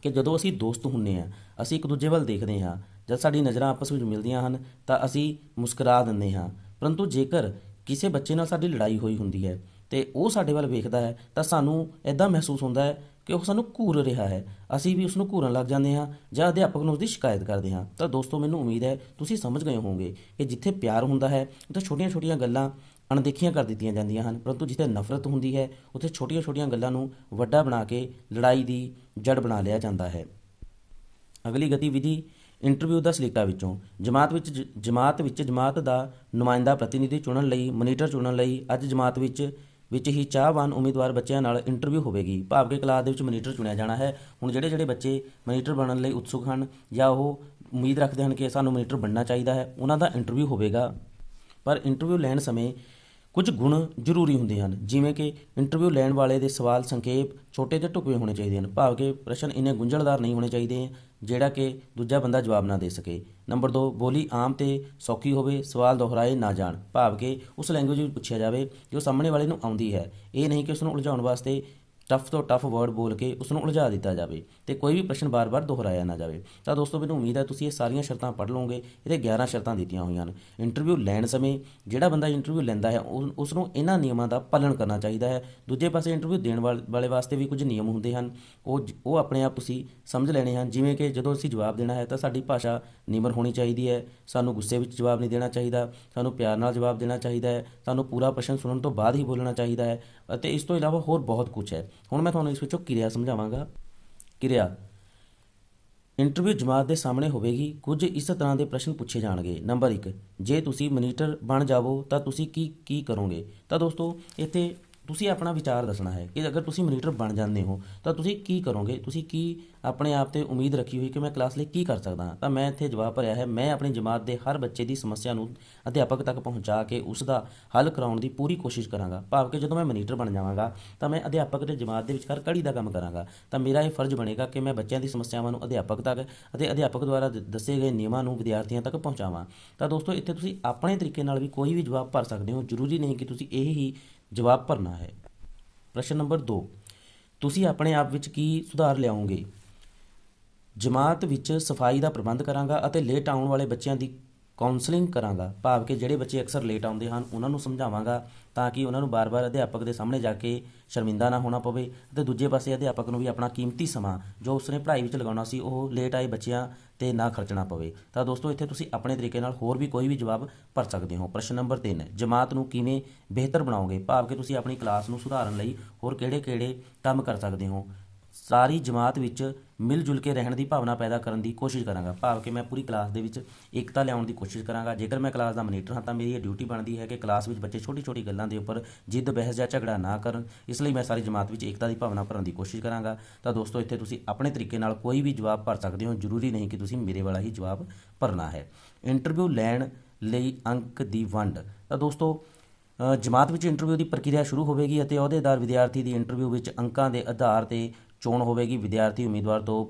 ਕਿ ਜਦੋਂ ਅਸੀਂ ਦੋਸਤ ਹੁੰਦੇ ਹਾਂ, ਅਸੀਂ ਇੱਕ ਦੂਜੇ ਵੱਲ ਦੇਖਦੇ ਹਾਂ। ਜਦ ਸਾਡੀ ਨਜ਼ਰਾਂ ਆਪਸ ਵਿੱਚ ਮਿਲਦੀਆਂ ਹਨ ਤਾਂ ਅਸੀਂ ਮੁਸਕਰਾ ਦਿੰਦੇ ਹਾਂ, ਪਰੰਤੂ ਜੇਕਰ ਕਿਸੇ ਬੱਚੇ ਨਾਲ ਸਾਡੀ ਲੜਾਈ ਹੋਈ ਹੁੰਦੀ ਹੈ ਅਤੇ ਉਹ ਸਾਡੇ ਵੱਲ ਵੇਖਦਾ ਹੈ ਤਾਂ ਸਾਨੂੰ ਇੱਦਾਂ ਮਹਿਸੂਸ ਹੁੰਦਾ ਹੈ ਕਿ ਉਹ ਸਾਨੂੰ ਘੂਰ ਰਿਹਾ ਹੈ। ਅਸੀਂ ਵੀ ਉਸ ਨੂੰ ਘੂਰਨ ਲੱਗ ਜਾਂਦੇ ਹਾਂ ਜਾਂ ਅਧਿਆਪਕ ਨੂੰ ਉਸਦੀ ਸ਼ਿਕਾਇਤ ਕਰਦੇ ਹਾਂ। ਤਾਂ ਦੋਸਤੋ, ਮੈਨੂੰ ਉਮੀਦ ਹੈ ਤੁਸੀਂ ਸਮਝ ਗਏ ਹੋਵੋਗੇ ਕਿ ਜਿੱਥੇ ਪਿਆਰ ਹੁੰਦਾ ਹੈ ਉੱਥੇ ਛੋਟੀਆਂ-ਛੋਟੀਆਂ ਗੱਲਾਂ ਅਣਦੇਖੀਆਂ ਕਰ ਦਿੱਤੀਆਂ ਜਾਂਦੀਆਂ ਹਨ, ਪਰੰਤੂ ਜਿੱਥੇ ਨਫ਼ਰਤ ਹੁੰਦੀ ਹੈ ਉੱਥੇ ਛੋਟੀਆਂ-ਛੋਟੀਆਂ ਗੱਲਾਂ ਨੂੰ ਵੱਡਾ ਬਣਾ ਕੇ ਲੜਾਈ ਦੀ ਜੜ ਬਣਾ ਲਿਆ ਜਾਂਦਾ ਹੈ। ਅਗਲੀ ਗਤੀਵਿਧੀ ਇੰਟਰਵਿਊ ਦਾ ਸਲੀਕਾ ਵਿੱਚੋਂ ਜਮਾਤ ਦਾ ਨੁਮਾਇੰਦਾ ਪ੍ਰਤੀਨਿਧੀ ਚੁਣਨ ਲਈ ਮੋਨੀਟਰ ਚੁਣਨ ਲਈ ਅੱਜ ਜਮਾਤ ਵਿੱਚ ਹੀ ਚਾਹਵਾਨ ਉਮੀਦਵਾਰ ਬੱਚਿਆਂ ਨਾਲ ਇੰਟਰਵਿਊ ਹੋਵੇਗੀ। ਭਾਵ ਕਿ ਕਲਾਸ ਦੇ ਵਿੱਚ ਮੋਨੀਟਰ ਚੁਣਿਆ ਜਾਣਾ ਹੈ। ਹੁਣ ਜਿਹੜੇ ਬੱਚੇ ਮੋਨੀਟਰ ਬਣਨ ਲਈ ਉਤਸੁਕ ਹਨ ਜਾਂ ਉਹ ਉਮੀਦ ਰੱਖਦੇ ਹਨ ਕਿ ਸਾਨੂੰ ਮੋਨੀਟਰ ਬਣਨਾ ਚਾਹੀਦਾ ਹੈ, ਉਹਨਾਂ ਦਾ ਇੰਟਰਵਿਊ ਹੋਵੇਗਾ। ਪਰ ਇੰਟਰਵਿਊ ਲੈਣ ਸਮੇਂ ਕੁਝ ਗੁਣ ਜ਼ਰੂਰੀ ਹੁੰਦੇ ਹਨ, ਜਿਵੇਂ ਕਿ ਇੰਟਰਵਿਊ ਲੈਣ ਵਾਲੇ ਦੇ ਸਵਾਲ ਸੰਖੇਪ, ਛੋਟੇ ਅਤੇ ਢੁਕਵੇਂ ਹੋਣੇ ਚਾਹੀਦੇ ਹਨ। ਭਾਵ ਕਿ ਪ੍ਰਸ਼ਨ ਇੰਨੇ ਗੁੰਝਲਦਾਰ ਨਹੀਂ ਹੋਣੇ ਚਾਹੀਦੇ ਜਿਹੜਾ ਕਿ ਦੂਜਾ ਬੰਦਾ ਜਵਾਬ ਨਾ ਦੇ ਸਕੇ। ਨੰਬਰ 2, ਬੋਲੀ ਆਮ ਅਤੇ ਸੌਖੀ ਹੋਵੇ, ਸਵਾਲ ਦੁਹਰਾਏ ਨਾ ਜਾਣ। ਭਾਵ ਕਿ ਉਸ ਲੈਂਗੁਏਜ ਵਿੱਚ ਪੁੱਛਿਆ ਜਾਵੇ ਜੋ ਸਾਹਮਣੇ ਵਾਲੇ ਨੂੰ ਆਉਂਦੀ ਹੈ। ਇਹ ਨਹੀਂ ਕਿ ਉਸ ਨੂੰ ਉਲਝਾਉਣ ਵਾਸਤੇ ਟਫ ਤੋਂ ਟਫ ਵਰਡ ਬੋਲ ਕੇ ਉਸ ਨੂੰ ਉਲਝਾ ਦਿੱਤਾ ਜਾਵੇ ਅਤੇ ਕੋਈ ਵੀ ਪ੍ਰਸ਼ਨ ਬਾਰ-ਬਾਰ ਦੁਹਰਾਇਆ ਨਾ ਜਾਵੇ। ਤਾਂ ਦੋਸਤੋ, ਮੈਨੂੰ ਉਮੀਦ ਹੈ ਤੁਸੀਂ ਇਹ ਸਾਰੀਆਂ ਸ਼ਰਤਾਂ ਪੜ੍ਹ ਲਓਗੇ। ਇਹਦੇ 11 ਸ਼ਰਤਾਂ ਦਿੱਤੀਆਂ ਹੋਈਆਂ ਹਨ। ਇੰਟਰਵਿਊ ਲੈਣ ਸਮੇਂ ਜਿਹੜਾ ਬੰਦਾ ਇੰਟਰਵਿਊ ਲੈਂਦਾ ਹੈ ਉਸ ਨੂੰ ਇਹਨਾਂ ਨਿਯਮਾਂ ਦਾ ਪਾਲਣ ਕਰਨਾ ਚਾਹੀਦਾ ਹੈ। ਦੂਜੇ ਪਾਸੇ ਇੰਟਰਵਿਊ ਦੇਣ ਵਾਲੇ ਵਾਸਤੇ ਵੀ ਕੁਝ ਨਿਯਮ ਹੁੰਦੇ ਹਨ, ਉਹ ਆਪਣੇ ਆਪ ਤੁਸੀਂ ਸਮਝ ਲੈਣੇ ਹਨ। ਜਿਵੇਂ ਕਿ ਜਦੋਂ ਅਸੀਂ ਜਵਾਬ ਦੇਣਾ ਹੈ ਤਾਂ ਸਾਡੀ ਭਾਸ਼ਾ ਨਿਮਰ ਹੋਣੀ ਚਾਹੀਦੀ ਹੈ, ਸਾਨੂੰ ਗੁੱਸੇ ਵਿੱਚ ਜਵਾਬ ਨਹੀਂ ਦੇਣਾ ਚਾਹੀਦਾ, ਸਾਨੂੰ ਪਿਆਰ ਨਾਲ ਜਵਾਬ ਦੇਣਾ ਚਾਹੀਦਾ ਹੈ, ਸਾਨੂੰ ਪੂਰਾ ਪ੍ਰਸ਼ਨ ਸੁਣਨ ਤੋਂ ਬਾਅਦ ਹੀ ਬੋਲਣਾ ਚਾਹੀਦਾ ਹੈ ਅਤੇ ਇਸ ਤੋਂ ਇਲਾਵਾ ਹੋਰ ਬਹੁਤ ਕੁਝ ਹੈ। ਹੁਣ ਮੈਂ ਤੁਹਾਨੂੰ ਇਸ ਵਿੱਚੋਂ ਕਿਰਿਆ ਸਮਝਾਵਾਂਗਾ। ਕਿਰਿਆ ਇੰਟਰਵਿਊ ਜਮਾਤ ਦੇ ਸਾਹਮਣੇ ਹੋਵੇਗੀ। ਕੁਝ ਇਸ ਤਰ੍ਹਾਂ ਦੇ ਪ੍ਰਸ਼ਨ ਪੁੱਛੇ ਜਾਣਗੇ। ਨੰਬਰ 1, ਜੇ ਤੁਸੀਂ ਮੋਨੀਟਰ ਬਣ ਜਾਵੋ ਤਾਂ ਤੁਸੀਂ ਕੀ ਕਰੋਗੇ। ਤਾਂ ਦੋਸਤੋ, ਇੱਥੇ ਤੁਸੀਂ ਆਪਣਾ ਵਿਚਾਰ ਦੱਸਣਾ ਹੈ ਕਿ ਅਗਰ ਤੁਸੀਂ ਮੋਨੀਟਰ ਬਣ ਜਾਂਦੇ ਹੋ ਤਾਂ ਤੁਸੀਂ ਕੀ ਕਰੋਗੇ, ਤੁਸੀਂ ਕੀ ਆਪਣੇ ਆਪ 'ਤੇ ਉਮੀਦ ਰੱਖੀ ਹੋਈ ਕਿ ਮੈਂ ਕਲਾਸ ਲਈ ਕੀ ਕਰ ਸਕਦਾ ਹਾਂ। ਤਾਂ ਮੈਂ ਇੱਥੇ ਜਵਾਬ ਭਰਿਆ ਹੈ, ਮੈਂ ਆਪਣੀ ਜਮਾਤ ਦੇ ਹਰ ਬੱਚੇ ਦੀ ਸਮੱਸਿਆ ਨੂੰ ਅਧਿਆਪਕ ਤੱਕ ਪਹੁੰਚਾ ਕੇ ਉਸ ਦਾ ਹੱਲ ਕਰਾਉਣ ਦੀ ਪੂਰੀ ਕੋਸ਼ਿਸ਼ ਕਰਾਂਗਾ। ਭਾਵ ਕਿ ਜਦੋਂ ਮੈਂ ਮੋਨੀਟਰ ਬਣ ਜਾਵਾਂਗਾ ਤਾਂ ਮੈਂ ਅਧਿਆਪਕ ਅਤੇ ਜਮਾਤ ਦੇ ਵਿਚਕਾਰ ਕੜੀ ਦਾ ਕੰਮ ਕਰਾਂਗਾ। ਤਾਂ ਮੇਰਾ ਇਹ ਫਰਜ਼ ਬਣੇਗਾ ਕਿ ਮੈਂ ਬੱਚਿਆਂ ਦੀ ਸਮੱਸਿਆਵਾਂ ਨੂੰ ਅਧਿਆਪਕ ਤੱਕ ਅਤੇ ਅਧਿਆਪਕ ਦੁਆਰਾ ਦੱਸੇ ਗਏ ਨਿਯਮਾਂ ਨੂੰ ਵਿਦਿਆਰਥੀਆਂ ਤੱਕ ਪਹੁੰਚਾਵਾਂ। ਤਾਂ ਦੋਸਤੋ, ਇੱਥੇ ਤੁਸੀਂ ਆਪਣੇ ਤਰੀਕੇ ਨਾਲ ਵੀ ਕੋਈ ਵੀ ਜਵਾਬ ਭਰ ਸਕਦੇ ਹੋ। ਜ਼ਰੂਰੀ ਨਹੀਂ ਕਿ ਤੁਸੀਂ ਇਹ ਹੀ ਜਵਾਬ ਭਰਨਾ ਹੈ। ਪ੍ਰਸ਼ਨ ਨੰਬਰ 2, ਤੁਸੀਂ ਆਪਣੇ ਆਪ ਵਿੱਚ ਕੀ ਸੁਧਾਰ ਲਿਆਓਗੇ। ਜਮਾਤ ਵਿੱਚ ਸਫਾਈ ਦਾ ਪ੍ਰਬੰਧ ਕਰਾਂਗਾ ਅਤੇ ਲੇਟ ਆਉਣ ਵਾਲੇ ਬੱਚਿਆਂ ਦੀ ਕਾਉਂਸਲਿੰਗ ਕਰਾਂਗਾ। ਭਾਵ ਕਿ ਜਿਹੜੇ ਬੱਚੇ ਅਕਸਰ ਲੇਟ ਆਉਂਦੇ ਹਨ ਉਹਨਾਂ ਨੂੰ ਸਮਝਾਵਾਂਗਾ ਤਾਂ ਕਿ ਉਹਨਾਂ ਨੂੰ ਬਾਰ-ਬਾਰ ਅਧਿਆਪਕ ਦੇ ਸਾਹਮਣੇ ਜਾ ਕੇ ਸ਼ਰਮਿੰਦਾ ਨਾ ਹੋਣਾ ਪਵੇ ਅਤੇ ਦੂਜੇ ਪਾਸੇ ਅਧਿਆਪਕ ਨੂੰ ਵੀ ਆਪਣਾ ਕੀਮਤੀ ਸਮਾਂ ਜੋ ਉਸਨੇ ਪੜ੍ਹਾਈ ਵਿੱਚ ਲਗਾਉਣਾ ਸੀ ਉਹ ਲੇਟ ਆਏ ਬੱਚਿਆਂ 'ਤੇ ਨਾ ਖਰਚਣਾ ਪਵੇ। ਤਾਂ ਦੋਸਤੋ, ਇੱਥੇ ਤੁਸੀਂ ਆਪਣੇ ਤਰੀਕੇ ਨਾਲ ਹੋਰ ਵੀ ਕੋਈ ਵੀ ਜਵਾਬ ਭਰ ਸਕਦੇ ਹੋ। ਪ੍ਰਸ਼ਨ ਨੰਬਰ 3, ਜਮਾਤ ਨੂੰ ਕਿਵੇਂ ਬਿਹਤਰ ਬਣਾਓਗੇ। ਭਾਵ ਕਿ ਤੁਸੀਂ ਆਪਣੀ ਕਲਾਸ ਨੂੰ ਸੁਧਾਰਨ ਲਈ ਹੋਰ ਕਿਹੜੇ ਕੰਮ ਕਰ ਸਕਦੇ ਹੋ। ਸਾਰੀ ਜਮਾਤ ਵਿੱਚ ਮਿਲ ਜੁਲ ਕੇ ਰਹਿਣ ਦੀ ਭਾਵਨਾ ਪੈਦਾ ਕਰਨ ਦੀ ਕੋਸ਼ਿਸ਼ ਕਰਾਂਗਾ। ਭਾਵ ਕਿ ਮੈਂ ਪੂਰੀ ਕਲਾਸ ਦੇ ਵਿੱਚ ਏਕਤਾ ਲਿਆਉਣ ਦੀ ਕੋਸ਼ਿਸ਼ ਕਰਾਂਗਾ। ਜੇਕਰ ਮੈਂ ਕਲਾਸ ਦਾ ਮੋਨੀਟਰ ਹਾਂ ਤਾਂ ਮੇਰੀ ਇਹ ਡਿਊਟੀ ਬਣਦੀ ਹੈ ਕਿ ਕਲਾਸ ਵਿੱਚ ਬੱਚੇ ਛੋਟੀ ਗੱਲਾਂ ਦੇ ਉੱਪਰ ਜਿੱਦ, ਬਹਿਸ ਜਾਂ ਝਗੜਾ ਨਾ ਕਰਨ। ਇਸ ਲਈ ਮੈਂ ਸਾਰੀ ਜਮਾਤ ਵਿੱਚ ਏਕਤਾ ਦੀ ਭਾਵਨਾ ਭਰਨ ਦੀ ਕੋਸ਼ਿਸ਼ ਕਰਾਂਗਾ। ਤਾਂ ਦੋਸਤੋ, ਇੱਥੇ ਤੁਸੀਂ ਆਪਣੇ ਤਰੀਕੇ ਨਾਲ ਕੋਈ ਵੀ ਜਵਾਬ ਭਰ ਸਕਦੇ ਹੋ। ਜ਼ਰੂਰੀ ਨਹੀਂ ਕਿ ਤੁਸੀਂ ਮੇਰੇ ਵਾਲਾ ਹੀ ਜਵਾਬ ਭਰਨਾ ਹੈ। ਇੰਟਰਵਿਊ ਲੈਣ ਲਈ ਅੰਕ ਦੀ ਵੰਡ। ਤਾਂ ਦੋਸਤੋ, ਜਮਾਤ ਵਿੱਚ ਇੰਟਰਵਿਊ ਦੀ ਪ੍ਰਕਿਰਿਆ ਸ਼ੁਰੂ ਹੋਵੇਗੀ ਅਤੇ ਅਹੁਦੇਦਾਰ ਵਿਦਿਆਰਥੀ ਦੀ ਇੰਟਰਵਿਊ ਵਿੱਚ ਅੰਕਾਂ ਦੇ ਆਧਾਰ 'ਤੇ ਚੋਣ ਹੋਵੇਗੀ। ਵਿਦਿਆਰਥੀ ਉਮੀਦਵਾਰ ਤੋਂ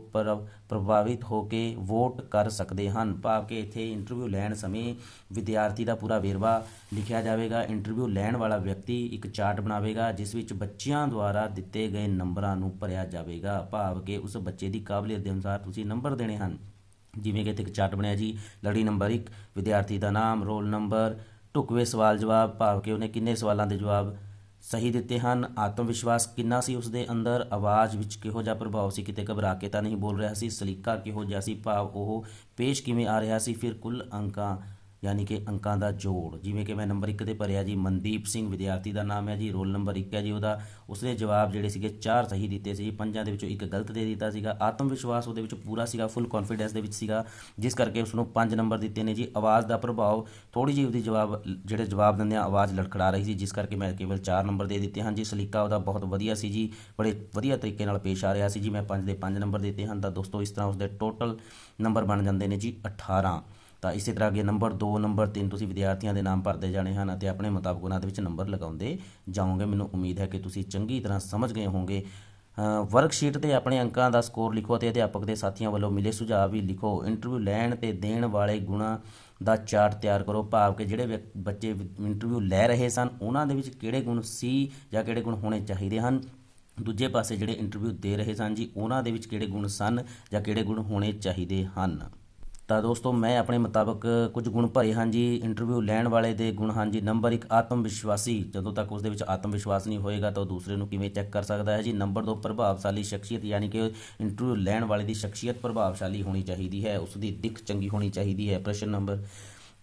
ਪ੍ਰਭਾਵਿਤ ਹੋ ਕੇ ਵੋਟ ਕਰ ਸਕਦੇ ਹਨ। ਭਾਵ ਕਿ ਇੱਥੇ ਇੰਟਰਵਿਊ ਲੈਣ ਸਮੇਂ ਵਿਦਿਆਰਥੀ ਦਾ ਪੂਰਾ ਵੇਰਵਾ ਲਿਖਿਆ ਜਾਵੇਗਾ। ਇੰਟਰਵਿਊ ਲੈਣ ਵਾਲਾ ਵਿਅਕਤੀ ਇੱਕ ਚਾਰਟ ਬਣਾਵੇਗਾ ਜਿਸ ਵਿੱਚ ਬੱਚਿਆਂ ਦੁਆਰਾ ਦਿੱਤੇ ਗਏ ਨੰਬਰਾਂ ਨੂੰ ਭਰਿਆ ਜਾਵੇਗਾ। ਭਾਵ ਕਿ ਉਸ ਬੱਚੇ ਦੀ ਕਾਬਲੀਅਤ ਦੇ ਅਨੁਸਾਰ ਤੁਸੀਂ ਨੰਬਰ ਦੇਣੇ ਹਨ। ਜਿਵੇਂ ਕਿ ਇੱਥੇ ਇੱਕ ਚਾਰਟ ਬਣਿਆ ਜੀ। ਲੜੀ ਨੰਬਰ 1, ਵਿਦਿਆਰਥੀ ਦਾ ਨਾਮ, ਰੋਲ ਨੰਬਰ, ਢੁਕਵੇਂ ਸਵਾਲ ਜਵਾਬ, ਭਾਵ ਕਿ ਉਹਨੇ ਕਿੰਨੇ ਸਵਾਲਾਂ ਦੇ ਜਵਾਬ ਸਹੀ ਦਿੱਤੇ ਹਨ। ਆਤਮ ਵਿਸ਼ਵਾਸ ਕਿੰਨਾ ਸੀ ਉਸਦੇ ਅੰਦਰ, ਆਵਾਜ਼ ਵਿੱਚ ਕਿਹੋ ਜਿਹਾ ਪ੍ਰਭਾਵ ਸੀ, ਕਿਤੇ ਘਬਰਾ ਕੇ ਤਾਂ ਨਹੀਂ ਬੋਲ ਰਿਹਾ ਸੀ, ਸਲੀਕਾ ਕਿਹੋ ਜਿਹਾ ਸੀ, ਭਾਵ ਉਹ ਪੇਸ਼ ਕਿਵੇਂ ਆ ਰਿਹਾ ਸੀ। ਫਿਰ ਕੁੱਲ ਅੰਕਾਂ ਯਾਨੀ ਕਿ ਅੰਕਾਂ ਦਾ ਜੋੜ। ਜਿਵੇਂ ਕਿ ਮੈਂ ਨੰਬਰ 1 'ਤੇ ਭਰਿਆ ਜੀ ਮਨਦੀਪ ਸਿੰਘ, ਵਿਦਿਆਰਥੀ ਦਾ ਨਾਮ ਹੈ ਜੀ, ਰੋਲ ਨੰਬਰ 1 ਹੈ ਜੀ ਉਹਦਾ। ਉਸਨੇ ਜਵਾਬ ਜਿਹੜੇ ਸੀਗੇ 4 ਸਹੀ ਦਿੱਤੇ ਸੀ, 5 ਦੇ ਵਿੱਚੋਂ 1 ਗਲਤ ਦੇ ਦਿੱਤਾ ਸੀਗਾ। ਆਤਮ ਵਿਸ਼ਵਾਸ ਉਹਦੇ ਵਿੱਚ ਪੂਰਾ ਸੀਗਾ, ਫੁੱਲ ਕੌਨਫੀਡੈਂਸ ਦੇ ਵਿੱਚ ਸੀਗਾ, ਜਿਸ ਕਰਕੇ ਉਸਨੂੰ 5 ਨੰਬਰ ਦਿੱਤੇ ਨੇ ਜੀ। ਆਵਾਜ਼ ਦਾ ਪ੍ਰਭਾਵ, ਥੋੜ੍ਹੀ ਜਿਹੀ ਉਹਦੀ ਜਵਾਬ ਦਿੰਦੇ ਆਵਾਜ਼ ਲੜਖੜਾ ਰਹੀ ਸੀ, ਜਿਸ ਕਰਕੇ ਮੈਂ ਕੇਵਲ 4 ਨੰਬਰ ਦੇ ਦਿੱਤੇ ਹਨ ਜੀ। ਸਲੀਕਾ ਉਹਦਾ ਬਹੁਤ ਵਧੀਆ ਸੀ ਜੀ, ਬੜੇ ਵਧੀਆ ਤਰੀਕੇ ਨਾਲ ਪੇਸ਼ ਆ ਰਿਹਾ ਸੀ ਜੀ, ਮੈਂ 5 ਦੇ 5 ਨੰਬਰ ਦਿੱਤੇ ਹਨ। ਤਾਂ ਦੋਸਤੋ, ਇਸ ਤਰ੍ਹਾਂ ਉਸਦੇ ਟੋਟਲ ਨੰਬਰ ਬਣ ਜਾਂਦੇ ਨੇ ਜੀ 18। ਤਾਂ ਇਸੇ ਤਰ੍ਹਾਂ ਅੱਗੇ ਨੰਬਰ 2, ਨੰਬਰ 3 ਤੁਸੀਂ ਵਿਦਿਆਰਥੀਆਂ ਦੇ ਨਾਮ ਭਰਦੇ ਜਾਣੇ ਹਨ ਅਤੇ ਆਪਣੇ ਮੁਤਾਬਕ ਉਹਨਾਂ ਦੇ ਵਿੱਚ ਨੰਬਰ ਲਗਾਉਂਦੇ ਜਾਓਗੇ। ਮੈਨੂੰ ਉਮੀਦ ਹੈ ਕਿ ਤੁਸੀਂ ਚੰਗੀ ਤਰ੍ਹਾਂ ਸਮਝ ਗਏ ਹੋਵੋਗੇ। ਵਰਕਸ਼ੀਟ 'ਤੇ ਆਪਣੇ ਅੰਕਾਂ ਦਾ ਸਕੋਰ ਲਿਖੋ ਅਤੇ ਅਧਿਆਪਕ ਦੇ ਸਾਥੀਆਂ ਵੱਲੋਂ ਮਿਲੇ ਸੁਝਾਅ ਵੀ ਲਿਖੋ। ਇੰਟਰਵਿਊ ਲੈਣ ਤੇ ਦੇਣ ਵਾਲੇ ਗੁਣਾਂ ਦਾ ਚਾਰਟ ਤਿਆਰ ਕਰੋ। ਭਾਵ ਕਿ ਜਿਹੜੇ ਬੱਚੇ ਇੰਟਰਵਿਊ ਲੈ ਰਹੇ ਸਨ ਉਹਨਾਂ ਦੇ ਵਿੱਚ ਕਿਹੜੇ ਗੁਣ ਸੀ ਜਾਂ ਕਿਹੜੇ ਗੁਣ ਹੋਣੇ ਚਾਹੀਦੇ ਹਨ। ਦੂਜੇ ਪਾਸੇ ਜਿਹੜੇ ਇੰਟਰਵਿਊ ਦੇ ਰਹੇ ਸਨ ਜੀ ਉਹਨਾਂ ਦੇ ਵਿੱਚ ਕਿਹੜੇ ਗੁਣ ਸਨ ਜਾਂ ਕਿਹੜੇ ਗੁਣ ਹੋਣੇ ਚਾਹੀਦੇ ਹਨ। ਤਾਂ ਦੋਸਤੋ, ਮੈਂ ਆਪਣੇ ਮੁਤਾਬਕ ਕੁਝ ਗੁਣ ਭਰੇ ਹਨ ਜੀ। ਇੰਟਰਵਿਊ ਲੈਣ ਵਾਲੇ ਦੇ ਗੁਣ ਹਨ ਜੀ। ਨੰਬਰ 1, ਆਤਮ ਵਿਸ਼ਵਾਸੀ। ਜਦੋਂ ਤੱਕ ਉਸਦੇ ਵਿੱਚ ਆਤਮ ਵਿਸ਼ਵਾਸ ਨਹੀਂ ਹੋਏਗਾ ਤਾਂ ਉਹ ਦੂਸਰੇ ਨੂੰ ਕਿਵੇਂ ਚੈੱਕ ਕਰ ਸਕਦਾ ਹੈ ਜੀ। ਨੰਬਰ 2, ਪ੍ਰਭਾਵਸ਼ਾਲੀ ਸ਼ਖਸੀਅਤ, ਯਾਨੀ ਕਿ ਇੰਟਰਵਿਊ ਲੈਣ ਵਾਲੇ ਦੀ ਸ਼ਖਸੀਅਤ ਪ੍ਰਭਾਵਸ਼ਾਲੀ ਹੋਣੀ ਚਾਹੀਦੀ ਹੈ, ਉਸਦੀ ਦਿੱਖ ਚੰਗੀ ਹੋਣੀ ਚਾਹੀਦੀ ਹੈ। ਪ੍ਰਸ਼ਨ ਨੰਬਰ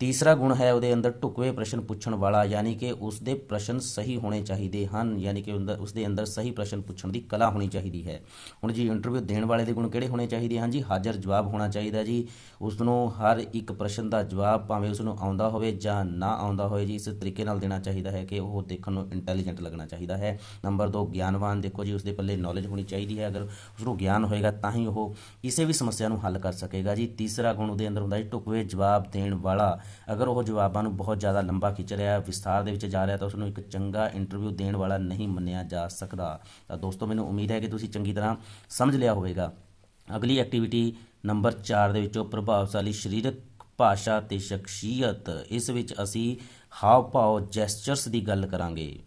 ਤੀਸਰਾ ਗੁਣ ਹੈ ਉਹਦੇ ਅੰਦਰ ਢੁਕਵੇਂ ਪ੍ਰਸ਼ਨ ਪੁੱਛਣ ਵਾਲਾ, ਯਾਨੀ ਕਿ ਉਸਦੇ ਪ੍ਰਸ਼ਨ ਸਹੀ ਹੋਣੇ ਚਾਹੀਦੇ ਹਨ, ਯਾਨੀ ਕਿ ਉਸਦੇ ਅੰਦਰ ਸਹੀ ਪ੍ਰਸ਼ਨ ਪੁੱਛਣ ਦੀ ਕਲਾ ਹੋਣੀ ਚਾਹੀਦੀ ਹੈ। ਹੁਣ ਜੀ ਇੰਟਰਵਿਊ ਦੇਣ ਵਾਲੇ ਦੇ ਗੁਣ ਕਿਹੜੇ ਹੋਣੇ ਚਾਹੀਦੇ ਹਨ ਜੀ? ਹਾਜ਼ਰ ਜਵਾਬ ਹੋਣਾ ਚਾਹੀਦਾ ਜੀ, ਉਸ ਨੂੰ ਹਰ ਇੱਕ ਪ੍ਰਸ਼ਨ ਦਾ ਜਵਾਬ ਭਾਵੇਂ ਉਸ ਨੂੰ ਆਉਂਦਾ ਹੋਵੇ ਜਾਂ ਨਾ ਆਉਂਦਾ ਹੋਵੇ ਜੀ, ਇਸ ਤਰੀਕੇ ਨਾਲ ਦੇਣਾ ਚਾਹੀਦਾ ਹੈ ਕਿ ਉਹ ਦੇਖਣ ਨੂੰ ਇੰਟੈਲੀਜੈਂਟ ਲੱਗਣਾ ਚਾਹੀਦਾ ਹੈ। ਨੰਬਰ 2 ਗਿਆਨਵਾਨ, ਦੇਖੋ ਜੀ ਉਸਦੇ ਪੱਲੇ ਨੌਲੇਜ ਹੋਣੀ ਚਾਹੀਦੀ ਹੈ, ਅਗਰ ਉਸਨੂੰ ਗਿਆਨ ਹੋਏਗਾ ਤਾਂ ਹੀ ਉਹ ਕਿਸੇ ਵੀ ਸਮੱਸਿਆ ਨੂੰ ਹੱਲ ਕਰ ਸਕੇਗਾ ਜੀ। ਤੀਸਰਾ ਗੁਣ ਉਹਦੇ ਅੰਦਰ ਹੁੰਦਾ ਜੀ ਢੁਕਵੇਂ ਜਵਾਬ ਦੇਣ ਵਾਲਾ, ਅਗਰ ਉਹ ਜਵਾਬਾਂ ਨੂੰ ਬਹੁਤ ਜ਼ਿਆਦਾ ਲੰਬਾ ਖਿੱਚ ਰਿਹਾ, ਵਿਸਥਾਰ ਦੇ ਵਿੱਚ ਜਾ ਰਿਹਾ ਤਾਂ ਉਸ ਨੂੰ ਇੱਕ ਚੰਗਾ ਇੰਟਰਵਿਊ ਦੇਣ ਵਾਲਾ ਨਹੀਂ ਮੰਨਿਆ ਜਾ ਸਕਦਾ। ਤਾਂ ਦੋਸਤੋ ਮੈਨੂੰ ਉਮੀਦ ਹੈ ਕਿ ਤੁਸੀਂ ਚੰਗੀ ਤਰ੍ਹਾਂ ਸਮਝ ਲਿਆ ਹੋਵੇਗਾ। ਅਗਲੀ ਐਕਟੀਵਿਟੀ ਨੰਬਰ 4 ਦੇ ਵਿੱਚੋਂ ਪ੍ਰਭਾਵਸ਼ਾਲੀ ਸਰੀਰਕ ਭਾਸ਼ਾ ਤੇ ਸ਼ਖਸੀਅਤ, ਇਸ ਵਿੱਚ ਅਸੀਂ ਹਾਵ ਭਾਵ ਜੈਸਚਰਸ ਦੀ ਗੱਲ ਕਰਾਂਗੇ।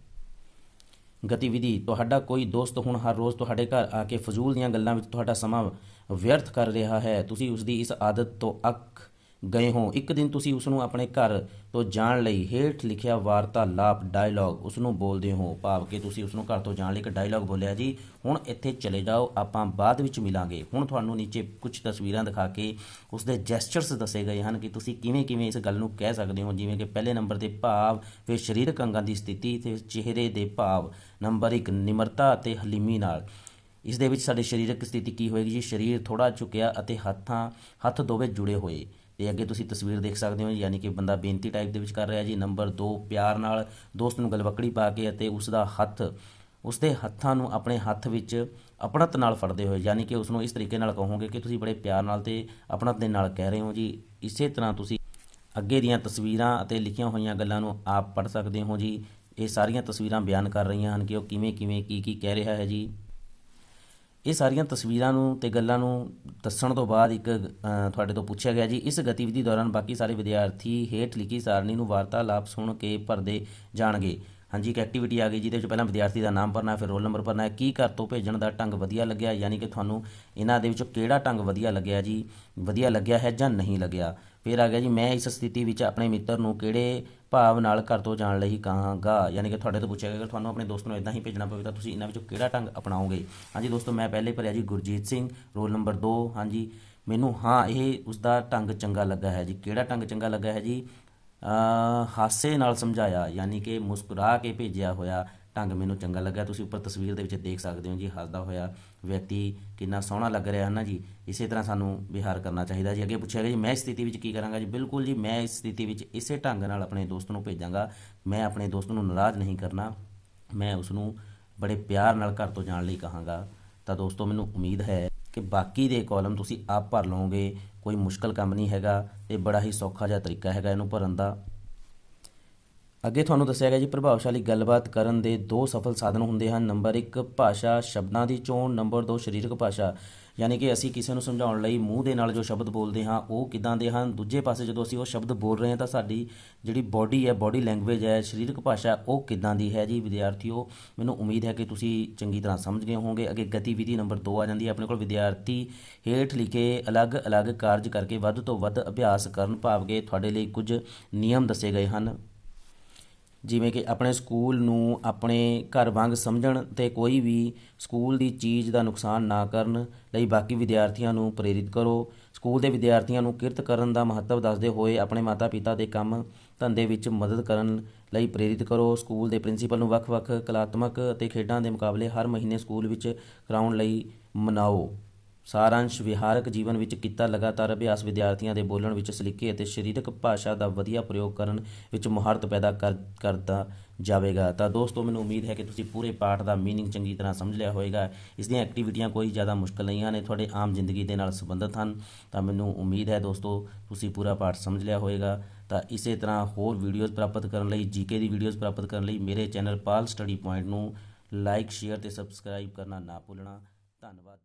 ਗਤੀਵਿਧੀ, ਤੁਹਾਡਾ ਕੋਈ ਦੋਸਤ ਹੁਣ ਹਰ ਰੋਜ਼ ਤੁਹਾਡੇ ਘਰ ਆ ਕੇ ਫਜ਼ੂਲ ਦੀਆਂ ਗੱਲਾਂ ਵਿੱਚ ਤੁਹਾਡਾ ਸਮਾਂ ਵਿਅਰਥ ਕਰ ਰਿਹਾ ਹੈ। ਤੁਸੀਂ ਉਸਦੀ ਇਸ ਆਦਤ ਤੋਂ ਅੱਕ ਗਏ ਹੋ। ਇੱਕ ਦਿਨ ਤੁਸੀਂ ਉਸ ਨੂੰ ਆਪਣੇ ਘਰ ਤੋਂ ਜਾਣ ਲਈ ਹੇਠ ਲਿਖਿਆ ਵਾਰਤਾਲਾਪ ਡਾਇਲੌਗ ਉਸ ਨੂੰ ਬੋਲਦੇ ਹੋ, ਭਾਵ ਕਿ ਤੁਸੀਂ ਉਸ ਨੂੰ ਘਰ ਤੋਂ ਜਾਣ ਲਈ ਇੱਕ ਡਾਇਲੌਗ ਬੋਲਿਆ ਜੀ, ਹੁਣ ਇੱਥੇ ਚਲੇ ਜਾਓ, ਆਪਾਂ ਬਾਅਦ ਵਿੱਚ ਮਿਲਾਂਗੇ। ਹੁਣ ਤੁਹਾਨੂੰ ਨੀਚੇ ਕੁਝ ਤਸਵੀਰਾਂ ਦਿਖਾ ਕੇ ਉਸਦੇ ਜੈਸਚਰਸ ਦੱਸੇ ਗਏ ਹਨ ਕਿ ਤੁਸੀਂ ਕਿਵੇਂ ਕਿਵੇਂ ਇਸ ਗੱਲ ਨੂੰ ਕਹਿ ਸਕਦੇ ਹੋ, ਜਿਵੇਂ ਕਿ ਪਹਿਲੇ ਨੰਬਰ 'ਤੇ ਭਾਵ, ਫਿਰ ਸਰੀਰਕ ਅੰਗਾਂ ਦੀ ਸਥਿਤੀ ਤੇ ਚਿਹਰੇ ਦੇ ਭਾਵ। ਨੰਬਰ 1 ਨਿਮਰਤਾ ਅਤੇ ਹਲੀਮੀ ਨਾਲ, ਇਸ ਦੇ ਵਿੱਚ ਸਾਡੀ ਸਰੀਰਕ ਸਥਿਤੀ ਕੀ ਹੋਏਗੀ ਜੀ? ਸਰੀਰ ਥੋੜ੍ਹਾ ਝੁਕਿਆ ਅਤੇ ਹੱਥ ਦੋਵੇਂ ਜੁੜੇ ਹੋਏ, ਤੇ ਅੱਗੇ ਤੁਸੀਂ ਤਸਵੀਰ ਦੇਖ ਸਕਦੇ ਹੋ, ਯਾਨੀ ਕਿ ਬੰਦਾ ਬੇਨਤੀ ਟਾਈਪ ਦੇ ਵਿੱਚ ਕਰ ਰਿਹਾ ਜੀ। ਨੰਬਰ 2 ਪਿਆਰ ਨਾਲ, ਦੋਸਤ ਨੂੰ ਗਲਵੱਕੜੀ ਪਾ ਕੇ ਅਤੇ ਉਸਦੇ ਹੱਥਾਂ ਨੂੰ ਆਪਣੇ ਹੱਥ ਵਿੱਚ ਅਪਣਤ ਨਾਲ ਫੜਦੇ ਹੋਏ, ਯਾਨੀ ਕਿ ਉਸ ਨੂੰ ਇਸ ਤਰੀਕੇ ਨਾਲ ਕਹੋਗੇ ਕਿ ਤੁਸੀਂ ਬੜੇ ਪਿਆਰ ਨਾਲ ਤੇ ਅਪਣਤ ਦੇ ਨਾਲ ਕਹਿ ਰਹੇ ਹੋ ਜੀ। ਇਸੇ ਤਰ੍ਹਾਂ ਤੁਸੀਂ ਅੱਗੇ ਦੀਆਂ ਤਸਵੀਰਾਂ ਅਤੇ ਲਿਖੀਆਂ ਹੋਈਆਂ ਗੱਲਾਂ ਨੂੰ ਆਪ ਪੜ੍ਹ ਸਕਦੇ ਹੋ ਜੀ। ਇਹ ਸਾਰੀਆਂ ਤਸਵੀਰਾਂ ਬਿਆਨ ਕਰ ਰਹੀਆਂ ਹਨ ਕਿ ਉਹ ਕਿਵੇਂ ਕਿਵੇਂ ਕੀ ਕਹਿ ਰਿਹਾ ਹੈ ਜੀ। ਇਹ ਸਾਰੀਆਂ ਤਸਵੀਰਾਂ ਨੂੰ ਤੇ ਗੱਲਾਂ ਨੂੰ ਦੱਸਣ ਤੋਂ ਬਾਅਦ ਇੱਕ ਤੁਹਾਡੇ ਤੋਂ ਪੁੱਛਿਆ ਗਿਆ ਜੀ, ਇਸ ਗਤੀਵਿਧੀ ਦੌਰਾਨ ਬਾਕੀ ਸਾਰੇ ਵਿਦਿਆਰਥੀ ਹੇਠ ਲਿਖੀ ਸਾਰਣੀ ਨੂੰ ਵਾਰਤਾਲਾਪ ਸੁਣ ਕੇ ਭਰਦੇ ਜਾਣਗੇ। ਹਾਂਜੀ, ਇੱਕ ਐਕਟੀਵਿਟੀ ਆ ਗਈ ਜਿਹਦੇ ਵਿੱਚ ਪਹਿਲਾਂ ਵਿਦਿਆਰਥੀ ਦਾ ਨਾਮ ਭਰਨਾ, ਫਿਰ ਰੋਲ ਨੰਬਰ ਭਰਨਾ ਹੈ, ਕੀ ਘਰ ਤੋਂ ਭੇਜਣ ਦਾ ਢੰਗ ਵਧੀਆ ਲੱਗਿਆ, ਯਾਨੀ ਕਿ ਤੁਹਾਨੂੰ ਇਹਨਾਂ ਦੇ ਵਿੱਚੋਂ ਕਿਹੜਾ ਢੰਗ ਵਧੀਆ ਲੱਗਿਆ ਜੀ, ਵਧੀਆ ਲੱਗਿਆ ਹੈ ਜਾਂ ਨਹੀਂ ਲੱਗਿਆ। ਫਿਰ ਆ ਗਿਆ ਜੀ, ਮੈਂ ਇਸ ਸਥਿਤੀ ਵਿੱਚ ਆਪਣੇ ਮਿੱਤਰ ਨੂੰ ਕਿਹੜੇ ਭਾਵ ਨਾਲ ਘਰ ਤੋਂ ਜਾਣ ਲਈ ਕਹਾਂਗਾ, ਯਾਨੀ ਕਿ ਤੁਹਾਡੇ ਤੋਂ ਪੁੱਛਿਆ ਗਿਆ ਕਿ ਤੁਹਾਨੂੰ ਆਪਣੇ ਦੋਸਤ ਨੂੰ ਇੱਦਾਂ ਹੀ ਭੇਜਣਾ ਪਵੇ ਤਾਂ ਤੁਸੀਂ ਇਹਨਾਂ ਵਿੱਚੋਂ ਕਿਹੜਾ ਢੰਗ ਅਪਣਾਓਗੇ। ਹਾਂਜੀ ਦੋਸਤੋ, ਮੈਂ ਪਹਿਲੇ ਭਰਿਆ ਜੀ ਗੁਰਜੀਤ ਸਿੰਘ, ਰੋਲ ਨੰਬਰ 2। ਹਾਂਜੀ, ਮੈਨੂੰ ਇਹ ਉਸਦਾ ਢੰਗ ਚੰਗਾ ਲੱਗਾ ਹੈ ਜੀ। ਕਿਹੜਾ ਢੰਗ ਚੰਗਾ ਲੱਗਾ ਹੈ ਜੀ? ਹਾਸੇ ਨਾਲ ਸਮਝਾਇਆ, ਯਾਨੀ ਕਿ ਮੁਸਕਰਾ ਕੇ ਭੇਜਿਆ ਹੋਇਆ ਢੰਗ ਮੈਨੂੰ ਚੰਗਾ ਲੱਗਾ। ਤੁਸੀਂ ਉੱਪਰ ਤਸਵੀਰ ਦੇ ਵਿੱਚ ਦੇਖ ਸਕਦੇ ਹੋ ਜੀ, ਹੱਸਦਾ ਹੋਇਆ ਵਿਅਕਤੀ ਕਿੰਨਾ ਸੋਹਣਾ ਲੱਗ ਰਿਹਾ ਹੈ ਨਾ ਜੀ। ਇਸੇ ਤਰ੍ਹਾਂ ਸਾਨੂੰ ਵਿਹਾਰ ਕਰਨਾ ਚਾਹੀਦਾ ਜੀ। ਅੱਗੇ ਪੁੱਛਿਆ ਗਿਆ ਜੀ, ਮੈਂ ਇਸ ਸਥਿਤੀ ਵਿੱਚ ਕੀ ਕਰਾਂਗਾ ਜੀ? ਬਿਲਕੁਲ ਜੀ, ਮੈਂ ਇਸ ਸਥਿਤੀ ਵਿੱਚ ਇਸੇ ਢੰਗ ਨਾਲ ਆਪਣੇ ਦੋਸਤ ਨੂੰ ਭੇਜਾਂਗਾ। ਮੈਂ ਆਪਣੇ ਦੋਸਤ ਨੂੰ ਨਾਰਾਜ਼ ਨਹੀਂ ਕਰਨਾ, ਮੈਂ ਉਸ ਨੂੰ ਬੜੇ ਪਿਆਰ ਨਾਲ ਘਰ ਤੋਂ ਜਾਣ ਲਈ ਕਹਾਂਗਾ। ਤਾਂ ਦੋਸਤੋ ਮੈਨੂੰ ਉਮੀਦ ਹੈ ਕਿ ਬਾਕੀ ਦੇ ਕਾਲਮ ਤੁਸੀਂ ਆਪ ਭਰ ਲਓਗੇ, ਕੋਈ ਮੁਸ਼ਕਲ ਕੰਮ ਨਹੀਂ ਹੈਗਾ ਤੇ ਬੜਾ ਹੀ ਸੌਖਾ ਜਿਹਾ ਤਰੀਕਾ ਹੈਗਾ ਇਹਨੂੰ ਭਰਨ ਦਾ। ਅੱਗੇ ਤੁਹਾਨੂੰ ਦੱਸਿਆ ਗਿਆ ਜੀ, ਪ੍ਰਭਾਵਸ਼ਾਲੀ ਗੱਲਬਾਤ ਕਰਨ ਦੇ 2 ਸਫਲ ਸਾਧਨ ਹੁੰਦੇ ਹਨ। ਨੰਬਰ 1 ਭਾਸ਼ਾ ਸ਼ਬਦਾਂ ਦੀ ਚੋਣ, ਨੰਬਰ 2 ਸਰੀਰਕ ਭਾਸ਼ਾ, ਯਾਨੀ ਕਿ ਅਸੀਂ ਕਿਸੇ ਨੂੰ ਸਮਝਾਉਣ ਲਈ ਮੂੰਹ ਦੇ ਨਾਲ ਜੋ ਸ਼ਬਦ ਬੋਲਦੇ ਹਾਂ ਉਹ ਕਿੱਦਾਂ ਦੇ ਹਨ। ਦੂਜੇ ਪਾਸੇ ਜਦੋਂ ਅਸੀਂ ਉਹ ਸ਼ਬਦ ਬੋਲ ਰਹੇ ਹਾਂ ਤਾਂ ਸਾਡੀ ਜਿਹੜੀ ਬੋਡੀ ਹੈ, ਬੋਡੀ ਲੈਂਗੁਏਜ ਹੈ, ਸਰੀਰਕ ਭਾਸ਼ਾ ਉਹ ਕਿੱਦਾਂ ਦੀ ਹੈ ਜੀ। ਵਿਦਿਆਰਥੀਓ, ਮੈਨੂੰ ਉਮੀਦ ਹੈ ਕਿ ਤੁਸੀਂ ਚੰਗੀ ਤਰ੍ਹਾਂ ਸਮਝ ਗਏ ਹੋਵੋਗੇ। ਅੱਗੇ ਗਤੀਵਿਧੀ ਨੰਬਰ 2 ਆ ਜਾਂਦੀ ਹੈ ਆਪਣੇ ਕੋਲ। ਵਿਦਿਆਰਥੀ ਹੇਠ ਲਿਖੇ ਅਲੱਗ-ਅਲੱਗ ਕਾਰਜ ਕਰਕੇ ਵੱਧ ਤੋਂ ਵੱਧ ਅਭਿਆਸ ਕਰਨ, ਭਾਵ ਕਿ ਤੁਹਾਡੇ ਲਈ ਕੁਝ ਨਿਯਮ ਦੱਸੇ ਗਏ ਹਨ, ਜਿਵੇਂ ਕਿ ਆਪਣੇ ਸਕੂਲ ਨੂੰ ਆਪਣੇ ਘਰ ਵਾਂਗ ਸਮਝਣ ਅਤੇ ਕੋਈ ਵੀ ਸਕੂਲ ਦੀ ਚੀਜ਼ ਦਾ ਨੁਕਸਾਨ ਨਾ ਕਰਨ ਲਈ ਬਾਕੀ ਵਿਦਿਆਰਥੀਆਂ ਨੂੰ ਪ੍ਰੇਰਿਤ ਕਰੋ। ਸਕੂਲ ਦੇ ਵਿਦਿਆਰਥੀਆਂ ਨੂੰ ਕਿਰਤ ਕਰਨ ਦਾ ਮਹੱਤਵ ਦੱਸਦੇ ਹੋਏ ਆਪਣੇ ਮਾਤਾ ਪਿਤਾ ਦੇ ਕੰਮ ਧੰਦੇ ਵਿੱਚ ਮਦਦ ਕਰਨ ਲਈ ਪ੍ਰੇਰਿਤ ਕਰੋ। ਸਕੂਲ ਦੇ ਪ੍ਰਿੰਸੀਪਲ ਨੂੰ ਵੱਖ-ਵੱਖ ਕਲਾਤਮਕ ਅਤੇ ਖੇਡਾਂ ਦੇ ਮੁਕਾਬਲੇ ਹਰ ਮਹੀਨੇ ਸਕੂਲ ਵਿੱਚ ਕਰਾਉਣ ਲਈ ਮਨਾਓ। ਸਾਰਾਂਸ਼, ਵਿਹਾਰਕ ਜੀਵਨ ਵਿੱਚ ਕੀਤਾ ਲਗਾਤਾਰ ਅਭਿਆਸ ਵਿਦਿਆਰਥੀਆਂ ਦੇ ਬੋਲਣ ਵਿੱਚ ਸਲੀਕੇ ਅਤੇ ਸਰੀਰਕ ਭਾਸ਼ਾ ਦਾ ਵਧੀਆ ਪ੍ਰਯੋਗ ਕਰਨ ਵਿੱਚ ਮੁਹਾਰਤ ਪੈਦਾ ਕਰਦਾ ਜਾਵੇਗਾ। ਤਾਂ ਦੋਸਤੋ, ਮੈਨੂੰ ਉਮੀਦ ਹੈ ਕਿ ਤੁਸੀਂ ਪੂਰੇ ਪਾਠ ਦਾ ਮੀਨਿੰਗ ਚੰਗੀ ਤਰ੍ਹਾਂ ਸਮਝ ਲਿਆ ਹੋਵੇਗਾ। ਇਸ ਦੀਆਂ ਐਕਟੀਵਿਟੀਆਂ ਕੋਈ ਜ਼ਿਆਦਾ ਮੁਸ਼ਕਲ ਨਹੀਂ ਹਨ, ਇਹ ਤੁਹਾਡੇ ਆਮ ਜ਼ਿੰਦਗੀ ਦੇ ਨਾਲ ਸੰਬੰਧਿਤ ਹਨ। ਤਾਂ ਮੈਨੂੰ ਉਮੀਦ ਹੈ ਦੋਸਤੋ ਤੁਸੀਂ ਪੂਰਾ ਪਾਠ ਸਮਝ ਲਿਆ ਹੋਵੇਗਾ। ਤਾਂ ਇਸੇ ਤਰ੍ਹਾਂ ਹੋਰ ਵੀਡੀਓਜ਼ ਪ੍ਰਾਪਤ ਕਰਨ ਲਈ, ਜੀਕੇ ਦੀ ਵੀਡੀਓਜ਼ ਪ੍ਰਾਪਤ ਕਰਨ ਲਈ ਮੇਰੇ ਚੈਨਲ ਪਾਲ ਸਟੱਡੀ ਪੁਆਇੰਟ ਨੂੰ ਲਾਈਕ, ਸ਼ੇਅਰ ਅਤੇ ਸਬਸਕ੍ਰਾਈਬ ਕਰਨਾ ਨਾ ਭੁੱਲਣਾ। ਧੰਨਵਾਦ।